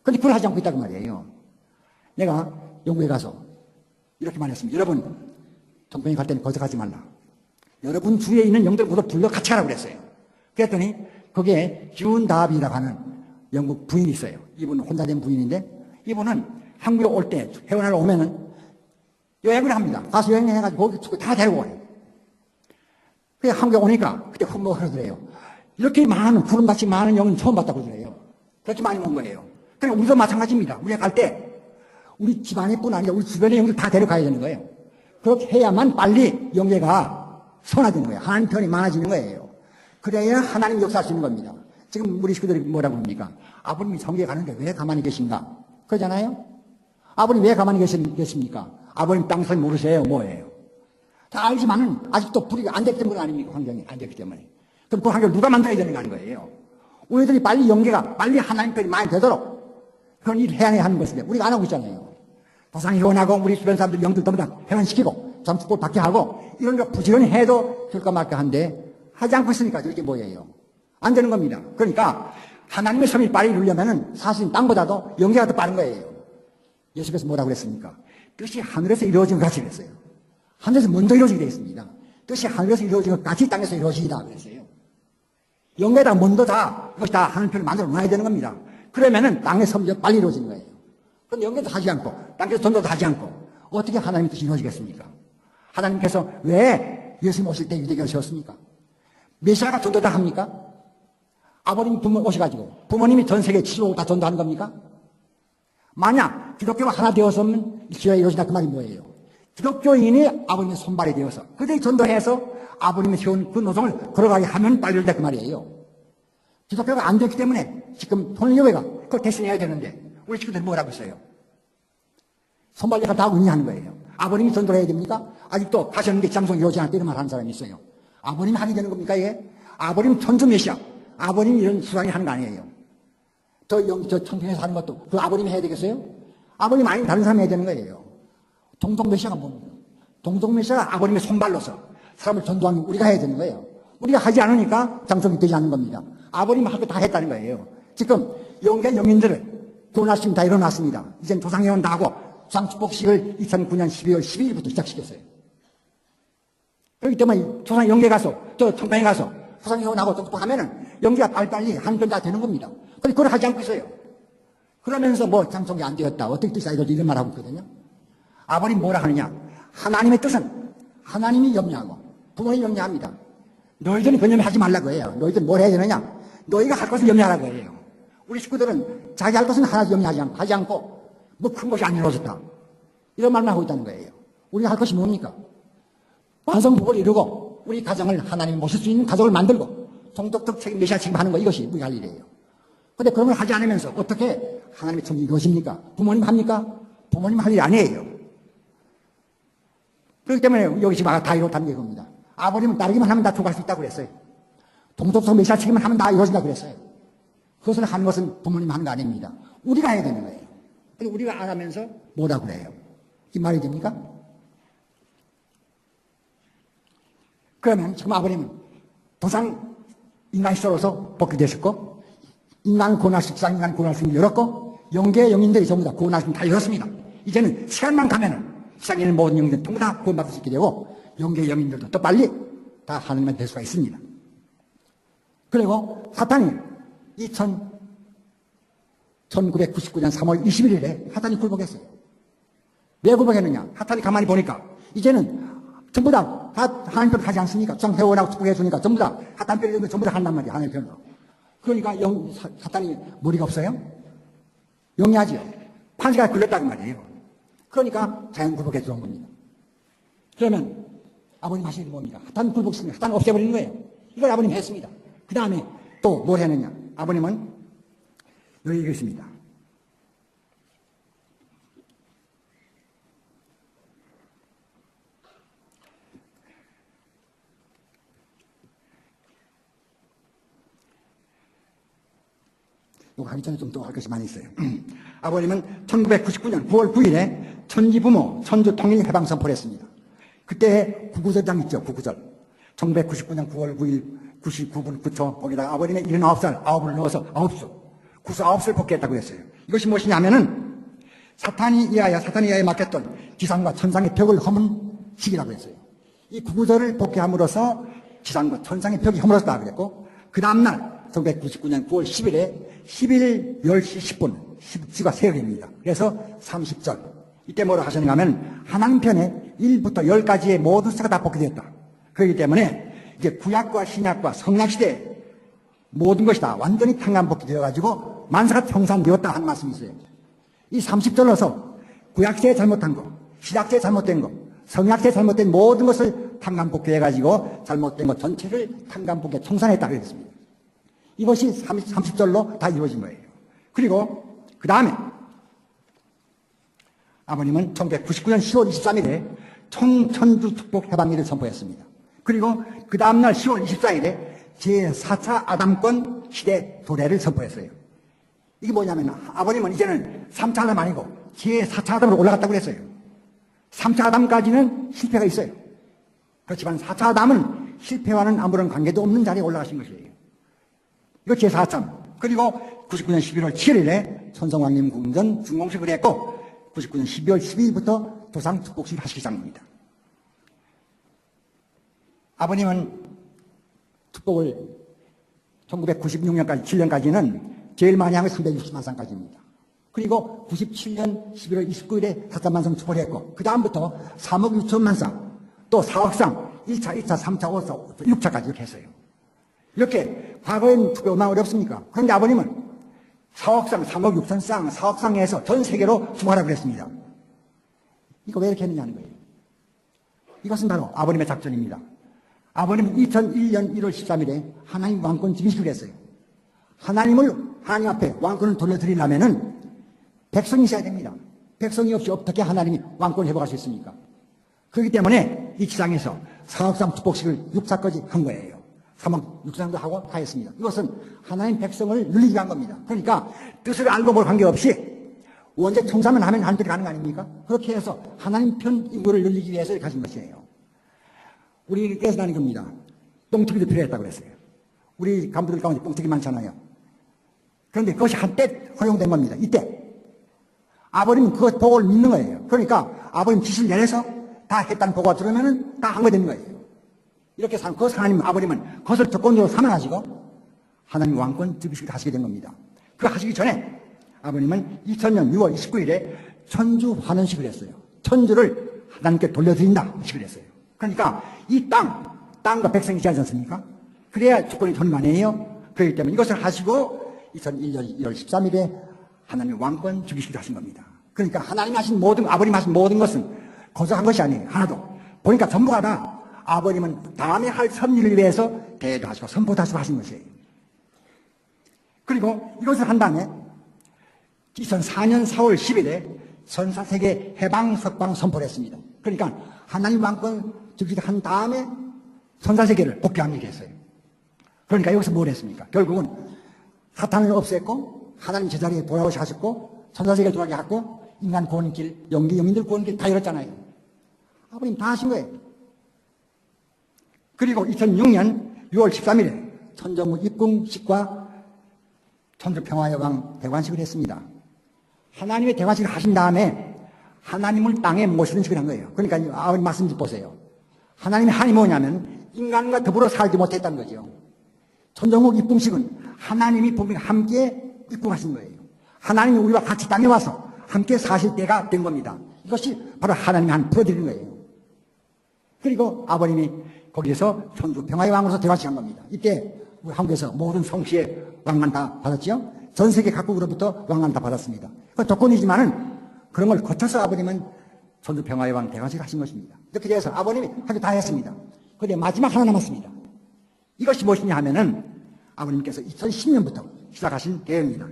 그런데 그걸 하지 않고 있다고 말이에요. 내가 영국에 가서 이렇게 말했습니다. 여러분, 정평에 갈 때는 거기서 가지 말라. 여러분 주위에 있는 영들 모두 불러 같이 가라고 그랬어요. 그랬더니 거기에 준다비라고 하는 영국 부인이 있어요. 이분은 혼자 된 부인인데 이분은 한국에 올 때 회원하러 오면은 여행을 합니다. 가서 여행해가지고 거기 다 데리고 와요. 그래 한국에 오니까 그때 흠뻑 그러더래요. 이렇게 많은 구름같이 많은 영은 처음 봤다고 그러더래요. 그렇게 많이 온 거예요. 그러니까 우리도 마찬가지입니다. 우리가 갈 때 우리 집안에뿐 아니라 우리 주변의 영들 다 데려가야 되는 거예요. 그렇게 해야만 빨리 영계가 선화되는 거예요. 하나님 편이 많아지는 거예요. 그래야 하나님 역사할 수 있는 겁니다. 지금 우리 식구들이 뭐라고 합니까? 아버님이 성계에 가는데 왜 가만히 계신가? 그러잖아요? 아버님 왜 가만히 계십니까? 아버님 땅선 모르세요? 뭐예요? 다 알지만은 아직도 불이 안 됐기 때문 아닙니까? 환경이 안 됐기 때문에. 그럼 그 환경을 누가 만들어야 되는 거 하는 거예요? 우리들이 빨리 영계가 빨리 하나님 편이 많이 되도록 그런 일을 해야 하는 것인데 우리가 안 하고 있잖아요. 도상회원하고 우리 주변 사람들 영들 전부 다 회원시키고 전축복 받게 하고 이런 거 부지런히 해도 될까 말까 한데 하지 않고 있으니까 이게 뭐예요? 안 되는 겁니다. 그러니까 하나님의 섬이 빨리 이루려면은 사실 땅보다도 영계가 더 빠른 거예요. 예수께서 뭐라고 그랬습니까? 뜻이 하늘에서 이루어진 것 같이 그랬어요. 하늘에서 먼저 이루어지게 되어 있습니다. 뜻이 하늘에서 이루어진 것 같이 땅에서 이루어지다 그랬어요. 영계다 먼저 다 이것이 다 하늘 편을 만들어 놔야 되는 겁니다. 그러면은 땅의 섬이 빨리 이루어지는 거예요. 그런데 영계도 하지 않고 땅에서 전도도 하지 않고 어떻게 하나님의 뜻이 이루어지겠습니까? 하나님께서 왜 예수님 오실 때 유대교를 세웠습니까? 메시아가 전도 다 합니까? 아버님 부모 오셔가지고 부모님이 전 세계 75억 다 전도하는 겁니까? 만약 기독교가 하나 되었으면 기회가 이루어진다 그 말이 뭐예요? 기독교인이 아버님의 손발이 되어서 그들이 전도해서 아버님의 세운 그 노동을 걸어가게 하면 빨리 될 그 말이에요. 기독교가 안 됐기 때문에 지금 통일교회가 그걸 대신해야 되는데 우리 친구들이 뭐라고 했어요? 손발리가 다 의미하는 거예요. 아버님이 전도를 해야 됩니까? 아직도 가셨는데 장성이 오지 않았다 이런 말 하는 사람이 있어요. 아버님이 하게 되는 겁니까 이게? 아버님 천주 메시아, 아버님이 이런 수상이 하는 거 아니에요. 저 청평에서 하는 것도 그 아버님이 해야 되겠어요? 아버님 아닌 다른 사람이 해야 되는 거예요. 동정 메시아가 뭡니까? 동정 메시아가 아버님의 손발로서 사람을 전도하는 거 우리가 해야 되는 거예요. 우리가 하지 않으니까 장성이 되지 않는 겁니다. 아버님 할 거 다 했다는 거예요. 지금 영계 영인들을 교훈하시면 다 일어났습니다. 이젠 조상회원 다 하고 조상축복식을 2009년 12월 12일부터 시작시켰어요. 그렇기 때문에 조상 영계 가서 저 청평에 가서 조상회원하고 축복하면은 영계가 빨리빨리 하는 건 다 되는 겁니다. 그런데 그걸 하지 않고 있어요. 그러면서 뭐 장성이 안 되었다. 어떻게 뜻이야 이런 말 하고 있거든요. 아버님 뭐라 하느냐? 하나님의 뜻은 하나님이 염려하고 부모님 염려합니다. 너희들은 그 염려하지 말라고 해요. 너희들은 뭘 해야 되느냐? 너희가 할 것을 염려하라고 해요. 우리 식구들은 자기 할 것은 하나도 염려하지 않고 뭐 큰 것이 안 이루어졌다. 이런 말만 하고 있다는 거예요. 우리가 할 것이 뭡니까? 완성복을 이루고 우리 가정을 하나님이 모실 수 있는 가족을 만들고 동독적 책임 메시아 책임하는 거 이것이 우리가 할 일이에요. 근데 그런 걸 하지 않으면서 어떻게 하나님의 천지 이루어집니까? 부모님 합니까? 부모님 할 일이 아니에요. 그렇기 때문에 여기 지금 다 이렇다는 게 겁니다. 아버님은 따르기만 하면 다 들어갈 수 있다고 그랬어요. 동독적 메시아 책임을 하면 다 이루어진다고 그랬어요. 그것을 하는 것은 부모님 하는 거 아닙니다. 우리가 해야 되는 거예요. 그리고 우리가 안 하면서 뭐라고 그래요? 이 말이 됩니까? 그러면 지금 아버님은 도상 인간 시로서 복귀되셨고 인간 고난식, 인간 고난식을 열었고 영계 영인들이 전부 다 고난식을 다 열었습니다. 이제는 시간만 가면은 세상에 있는 모든 영인들 전부 다 구원받을 수 있게 되고 영계 영인들도 또 빨리 다 하나님만 될 수가 있습니다. 그리고 사탄이 1999년 3월 21일에 사탄이 굴복했어요. 왜 굴복했느냐? 사탄이 가만히 보니까 이제는 전부 다 하나님 편을 하지 않습니까? 장회원하고 축복해 주니까 전부 다 사탄 편을 전부 다 한단 말이에요. 하나님 편으로. 그러니까 사탄이 머리가 없어요? 영리하지요. 판시가 걸렸다는 말이에요. 그러니까 자연 굴복해 들어온 겁니다. 그러면 아버님 하시는 게 뭡니까? 사탄 굴복시키면 사탄을 없애버리는 거예요. 이걸 아버님이 했습니다. 그 다음에 또 뭘 했느냐? 아버님은 여기 있습니다. 이거 하기 전에 좀 더 할 것이 많이 있어요. 아버님은 1999년 9월 9일에 천지부모 천주통일해방 선포를 했습니다. 그때 구구절장 있죠, 구구절. 1999년 9월 9일 99분 9초 거기다가 아버님의 79살, 9을 넣어서 9수, 9수 9수를 복귀했다고 했어요. 이것이 무엇이냐면은 사탄이 이하에 맡겼던 지상과 천상의 벽을 허문 시기라고 했어요. 이 구구절을 복귀함으로써 지상과 천상의 벽이 허물었다 그랬고, 그 다음날 1999년 9월 10일에 11 10시 10분, 10시가 새벽입니다. 그래서 30절. 이때 뭐라고 하셨는가 하면 하나님 편에 1부터 10까지의 모든 수가 다 복귀되었다. 그렇기 때문에 이제 구약과 신약과 성약시대 모든 것이 다 완전히 탄감복귀되어가지고 만사가 청산되었다 하는 말씀이 있어요. 이 30절로서 구약시대에 잘못한 거, 신약시대에 잘못된 거, 성약시대에 잘못된 모든 것을 탄감복귀해가지고 잘못된 것 전체를 탄감복귀에 청산했다 그랬습니다. 이것이 30절로 다 이루어진 거예요. 그리고 그 다음에 아버님은 1999년 10월 23일에 천주 축복 해방일을 선포했습니다. 그리고 그 다음날 10월 24일에 제4차 아담권 시대 도래를 선포했어요. 이게 뭐냐면 아버님은 이제는 3차 아담 아니고 제4차 아담으로 올라갔다고 그랬어요. 3차 아담까지는 실패가 있어요. 그렇지만 4차 아담은 실패와는 아무런 관계도 없는 자리에 올라가신 것이에요. 이거 제4점. 그리고 99년 11월 7일에 천성왕님 궁전 중공식을 했고 99년 12월 12일부터 도상 축복식을 하시기 시작합니다. 아버님은 축복을 1996년까지 7년까지는 제일 많이 한 게 360만 상까지입니다. 그리고 97년 11월 29일에 4,000만 상 축복을 했고 그 다음부터 3억 6천만 상, 또 4억 상, 1차, 2차, 3차, 5차, 6차까지 이렇게 했어요. 이렇게 과거엔 축복이 얼마나 어렵습니까? 그런데 아버님은 4억상, 3억 6천 상, 4억상에서 전 세계로 축복하라고 그랬습니다. 이거 왜 이렇게 했느냐는 거예요. 이것은 바로 아버님의 작전입니다. 아버님은 2001년 1월 13일에 하나님 왕권 즉위식을 했어요. 하나님 앞에 왕권을 돌려드리려면은 백성이 있어야 됩니다. 백성이 없이 어떻게 하나님이 왕권을 회복할 수 있습니까? 그렇기 때문에 이 지상에서 사업상 축복식을 육사까지 한 거예요. 사막 육상도 하고 다 했습니다. 이것은 하나님 백성을 늘리기 위한 겁니다. 그러니까 뜻을 알고 볼 관계없이 원죄 청산만 하면 하는 뜻이 가는 거 아닙니까? 그렇게 해서 하나님 편 인구를 늘리기 위해서 가신 것이에요. 우리께서 하는 겁니다. 똥튀기도 필요했다고 그랬어요. 우리 간부들 가운데 똥튀기 많잖아요. 그런데 그것이 한때 허용된 겁니다. 이때. 아버님은 그 보고를 믿는 거예요. 그러니까 아버님 지시를 내려서 다 했다는 보고가 들으면은 다 한 거 되는 거예요. 이렇게 사는, 그것을 하나님 아버님은 그것을 조건적으로 삼아하시고 하나님 왕권 즉위식을 하시게 된 겁니다. 그 하시기 전에 아버님은 2000년 6월 29일에 천주 환원식을 했어요. 천주를 하나님께 돌려드린다 식을 했어요. 그러니까 이 땅과 백성이 있지 않습니까? 그래야 주권이 되는 거 아니에요? 그렇기 때문에 이것을 하시고 2001년 1월 13일에 하나님 왕권 즉위식을 하신 겁니다. 그러니까 하나님 하신 모든, 아버님 하신 모든 것은 거저한 것이 아니에요. 하나도. 보니까 전부가 다 아버님은 다음에 할 섭리를 위해서 대회도 하시고 선포도 하시고 하신 것이에요. 그리고 이것을 한 다음에 2004년 4월 10일에 선사세계 해방석방 선포를 했습니다. 그러니까 하나님 왕권 즉위식을 한 다음에 선사세계를 복귀합니다 했어요. 그러니까 여기서 뭘 했습니까? 결국은 사탄을 없앴고 하나님 제자리에 돌아오셨고 선사세계를 돌아가게 하고 인간 구원의 길, 영민들 구원의 길 다 열었잖아요. 아버님 다 하신 거예요. 그리고 2006년 6월 13일에 천정무 입궁식과 천주평화의 왕 대관식을 했습니다. 하나님의 대관식을 하신 다음에 하나님을 땅에 모시는 식을 한 거예요. 그러니까 아버님 말씀 좀 보세요. 하나님의 한이 뭐냐면 인간과 더불어 살지 못했다는 거죠. 천정무 입궁식은 하나님이 분명히 함께 입궁하신 거예요. 하나님이 우리와 같이 땅에 와서 함께 사실 때가 된 겁니다. 이것이 바로 하나님이 한 풀어드리는 거예요. 그리고 아버님이 거기에서 천주 평화의 왕으로서 대관식한 겁니다. 이때 우리 한국에서 모든 성씨의 왕관 다 받았죠. 전 세계 각국으로부터 왕관 다 받았습니다. 그 조건이지만은 그런 걸 거쳐서 아버님은 천주 평화의 왕 대관식을 하신 것입니다. 이렇게 돼서 아버님이 하기 다 했습니다. 그런데 마지막 하나 남았습니다. 이것이 무엇이냐 하면은 아버님께서 2010년부터 시작하신 대회입니다.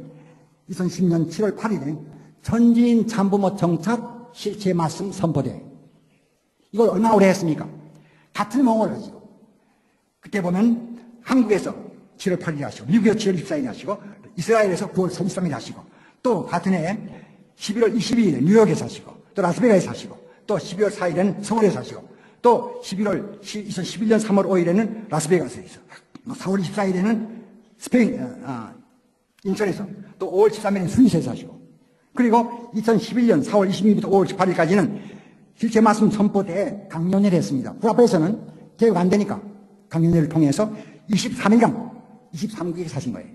2010년 7월 8일에 천지인 참부모 정착 실체 말씀 선포대회. 이걸 얼마나 오래 했습니까? 같은 몽을 하시고 그때 보면 한국에서 7월 8일 하시고 미국에서 7월 14일 하시고 이스라엘에서 9월 33일 하시고 또 같은 해 11월 22일에 뉴욕에서 하시고 또 라스베가스에서 하시고 또 12월 4일에는 서울에서 하시고 또 2011년 3월 5일에는 라스베가스에서 4월 24일에는 스페인 인천에서 또 5월 13일에는 스위스에서 하시고 그리고 2011년 4월 22일부터 5월 18일까지는 실제 말씀 선포대에 강연회를 했습니다. 그 앞에서는 대회가 안 되니까 강연회를 통해서 23일간 23국에 사신 거예요.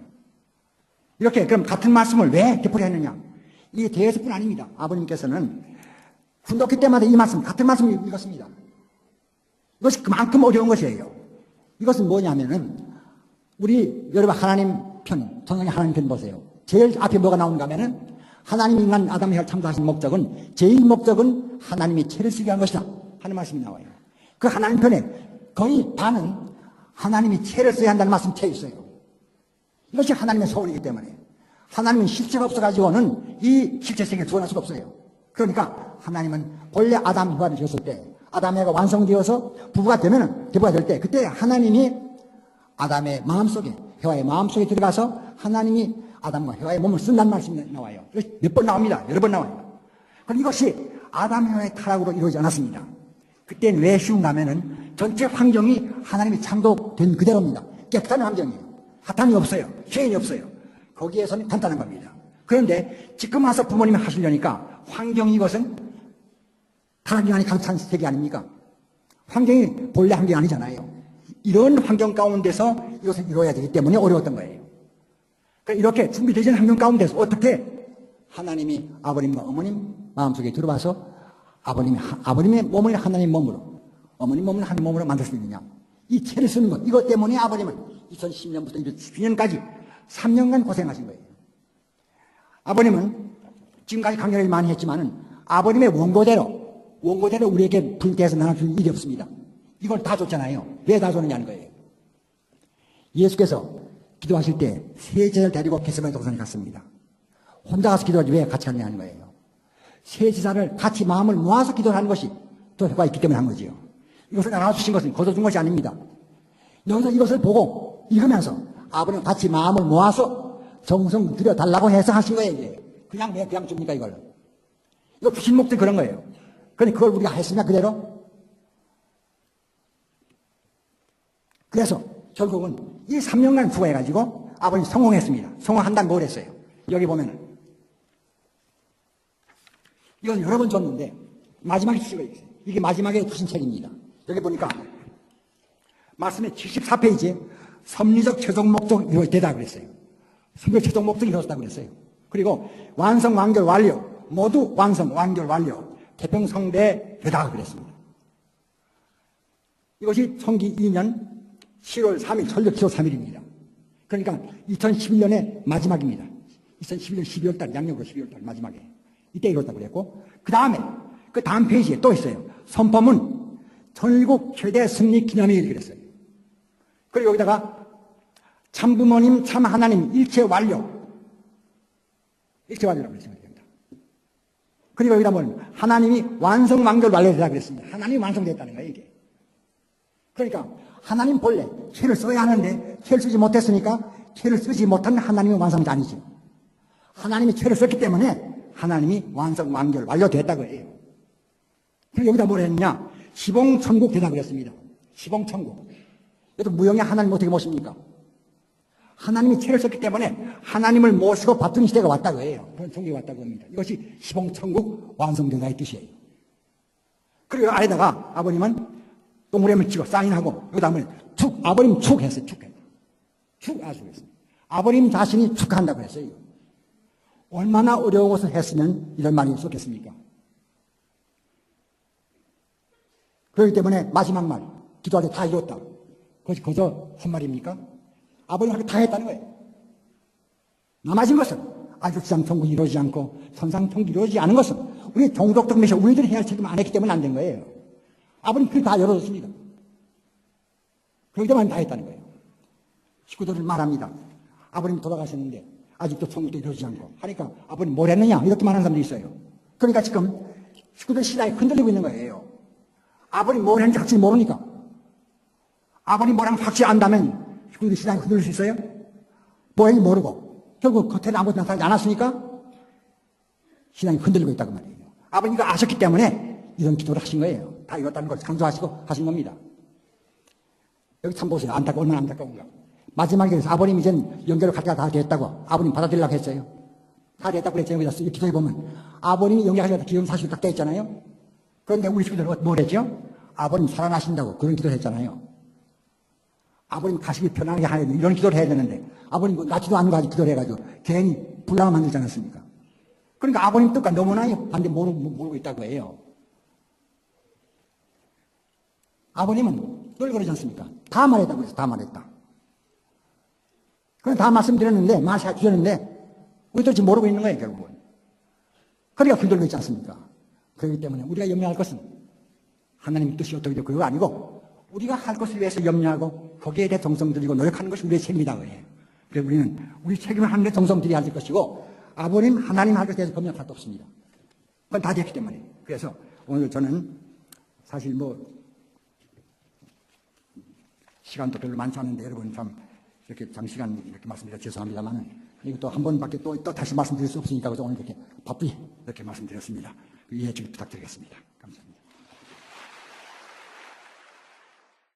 이렇게 그럼 같은 말씀을 왜 되풀이했느냐? 이 대회에서뿐 아닙니다. 아버님께서는 훈독회 때마다 이 말씀, 같은 말씀을 읽었습니다. 이것이 그만큼 어려운 것이에요. 이것은 뭐냐면은 우리 여러분 하나님 편, 전성의 하나님 편 보세요. 제일 앞에 뭐가 나오는가 하면은 하나님 인간 아담을 창조하신 목적은 제일 목적은 하나님이 죄를 쓰게 한 것이다 하는 말씀이 나와요. 그 하나님 편에 거의 반은 하나님이 죄를 써야 한다는 말씀이 채 있어요. 이것이 하나님의 소원이기 때문에 하나님은 실체가 없어가지고는 이 실체 세계를 구원할 수가 없어요. 그러니까 하나님은 본래 아담 이와를 지었을 때 아담 애가 완성되어서 부부가 되면은 대부가 될 때 그때 하나님이 아담의 마음속에 해와의 마음속에 들어가서 하나님이 아담과 해와의 몸을 쓴다는 말씀이 나와요. 몇 번 나옵니다. 여러 번 나와요. 그럼 이것이 아담 해와의 타락으로 이루어지지 않았습니다. 그때는 왜 쉬운가 하면은 전체 환경이 하나님이 창조된 그대로입니다. 깨끗한 환경이에요. 하탄이 없어요. 죄인이 없어요. 거기에서는 간단한 겁니다. 그런데 지금 와서 부모님이 하시려니까 환경이 이것은 타락이 아니 가득 세계 아닙니까? 환경이 본래 환경이 아니잖아요. 이런 환경 가운데서 이것을 이루어야 되기 때문에 어려웠던 거예요. 이렇게 준비되지 않은 환경 가운데서 어떻게 하나님이 아버님과 어머님 마음속에 들어와서 아버님의 몸을 하나님 몸으로 어머님 몸을 하나님 몸으로 만들 수 있느냐. 이 죄를 쓰는 것, 이것 때문에 아버님은 2010년부터 2012년까지 3년간 고생하신 거예요. 아버님은 지금까지 강연을 많이 했지만은 아버님의 원고대로 원고대로 우리에게 분께서 나눠줄 일이 없습니다. 이걸 다 줬잖아요. 왜 다 줬느냐는 거예요. 예수께서 기도하실 때 세 제자를 데리고 겟세마네 동산에 갔습니다. 혼자 가서 기도하지 왜 같이 하느냐는 거예요. 세 제자를 같이 마음을 모아서 기도하는 것이 또 효과가 있기 때문에 한 거지요. 이것을 나눠주신 것은 거둬준 것이 아닙니다. 여기서 이것을 보고 읽으면서 아버님 같이 마음을 모아서 정성 들여달라고 해서 하신 거예요. 이게. 그냥 왜 그냥 줍니까 이걸. 이거 주신 목적이 그런 거예요. 그런데 그걸 우리가 했습니까 그대로? 그래서 결국은 이 3년간 수고해가지고 아버님 성공했습니다. 성공한다는 뭘 했어요? 여기 보면은 이건 여러 번 줬는데 마지막에 주신 거예요. 이게 마지막에 주신 책입니다. 여기 보니까 말씀에 74페이지에 섭리적 최종 목적 이루어지다 그랬어요. 섭리적 최종 목적이 이루어졌다고 그랬어요. 그리고 완성, 완결, 완료 모두 완성, 완결, 완료 태평성대 되다 그랬습니다. 이것이 청기 2년 7월 3일 철벽 7월 3일입니다. 그러니까 2011년의 마지막입니다. 2011년 12월 달 양력으로 12월 달 마지막에 이때 이뤘다고 그랬고 그 다음 페이지에 또 있어요. 선포문 전국 최대 승리 기념일 그랬어요. 그리고 여기다가 참 부모님 참 하나님 일체 완료라고 그랬습니다. 그리고 여기다 보면 하나님이 완성 완결 완료되다 그랬습니다. 하나님이 완성됐다는 거예요 이게. 그러니까 하나님 본래 죄를 써야 하는데 죄를 쓰지 못했으니까 죄를 쓰지 못한 하나님의 완성이 아니죠. 하나님이 죄를 썼기 때문에 하나님이 완성 완결 완료됐다고 해요. 그리고 여기다 뭐라 했느냐 시봉천국 되다 그랬습니다. 시봉천국. 이것도 무형의 하나님 어떻게 모십니까? 하나님이 죄를 썼기 때문에 하나님을 모시고 받드는 시대가 왔다고 해요. 그런 종교가 왔다고 합니다. 이것이 시봉천국 완성되다의 뜻이에요. 그리고 아래다가 아버님은 동그라미를 찍어 사인하고 여기다 하면 아버님 축했어요. 축했습니다. 아버님 자신이 축한다고 했어요. 얼마나 어려운 것을 했으면 이런 말이 썼겠습니까? 그렇기 때문에 마지막 말 기도할 때 다 이뤘다. 그것이 거저 헛말입니까? 아버님한테 다 했다는 거예요. 남아진 것은 아주시장 통곡이 이루어지지 않고 선상통곡이 이루어지지 않은 것은 우리 종독적 메시아 우리들이 해야 할 책임 안 했기 때문에 안 된 거예요. 아버님 그걸 다 열어줬습니다. 그렇기 때문에 다 했다는 거예요. 식구들을 말합니다. 아버님 돌아가셨는데 아직도 통곡도 이루어지지 않고 하니까 아버님 뭘 했느냐 이렇게 말하는 사람들이 있어요. 그러니까 지금 식구들 신앙이 흔들리고 있는 거예요. 아버님 뭘 했는지 확실히 모르니까. 아버님 뭐라는 확실히 안다면 식구들이 신앙이 흔들릴 수 있어요? 뭐 했는지 모르고 결국 겉에는 아무것도 나타나지 않았으니까 신앙이 흔들리고 있다고 말이에요. 아버님이 아셨기 때문에 이런 기도를 하신 거예요. 다 이뤘다는 걸 강조하시고 하신 겁니다. 여기 참 보세요. 얼마나 안타까운가. 마지막에 그래서 아버님 이젠 연결을 가져가 다 됐다고 아버님 받아들이려고 했어요. 다 됐다고 그랬잖아요. 그래서 이 기도해 보면 아버님이 연결하려다 기름 사실 딱 됐잖아요. 그런데 우리 친구들은 뭘 했죠? 아버님 살아나신다고 그런 기도를 했잖아요. 아버님 가시기 편하게 하야 돼. 이런 기도를 해야 되는데 아버님 낫지도 않은 거 가지고 기도를 해가지고 괜히 불량을 만들지 않았습니까? 그러니까 아버님 뜻과 너무나 반대 모르고 있다고 해요. 아버님은 늘 그러지 않습니까? 다 말했다고 해서 다 말했다. 그럼 다 말씀드렸는데 주셨는데 우리도 지금 모르고 있는 거예요 결국은. 그러니까 흔들고 있지 않습니까? 그렇기 때문에 우리가 염려할 것은 하나님의 뜻이 어떻게 되고 그거 아니고 우리가 할 것을 위해서 염려하고 거기에 대해 정성 들이고 노력하는 것이 우리의 책임이다 그래요. 그래서 우리는 우리 책임을 하는 데 정성 들여야 할 것이고 아버님 하나님 할 것에 대해서 검열할 것도 없습니다. 그건 다 됐기 때문에. 그래서 오늘 저는 사실 시간도 별로 많지 않은데 여러분 참 이렇게 장시간 이렇게 말씀드려 죄송합니다만 이것도 한 번밖에 또 다시 말씀드릴 수 없으니까 그래서 오늘 이렇게 바쁘게 이렇게 말씀드렸습니다. 이해 좀 부탁드리겠습니다.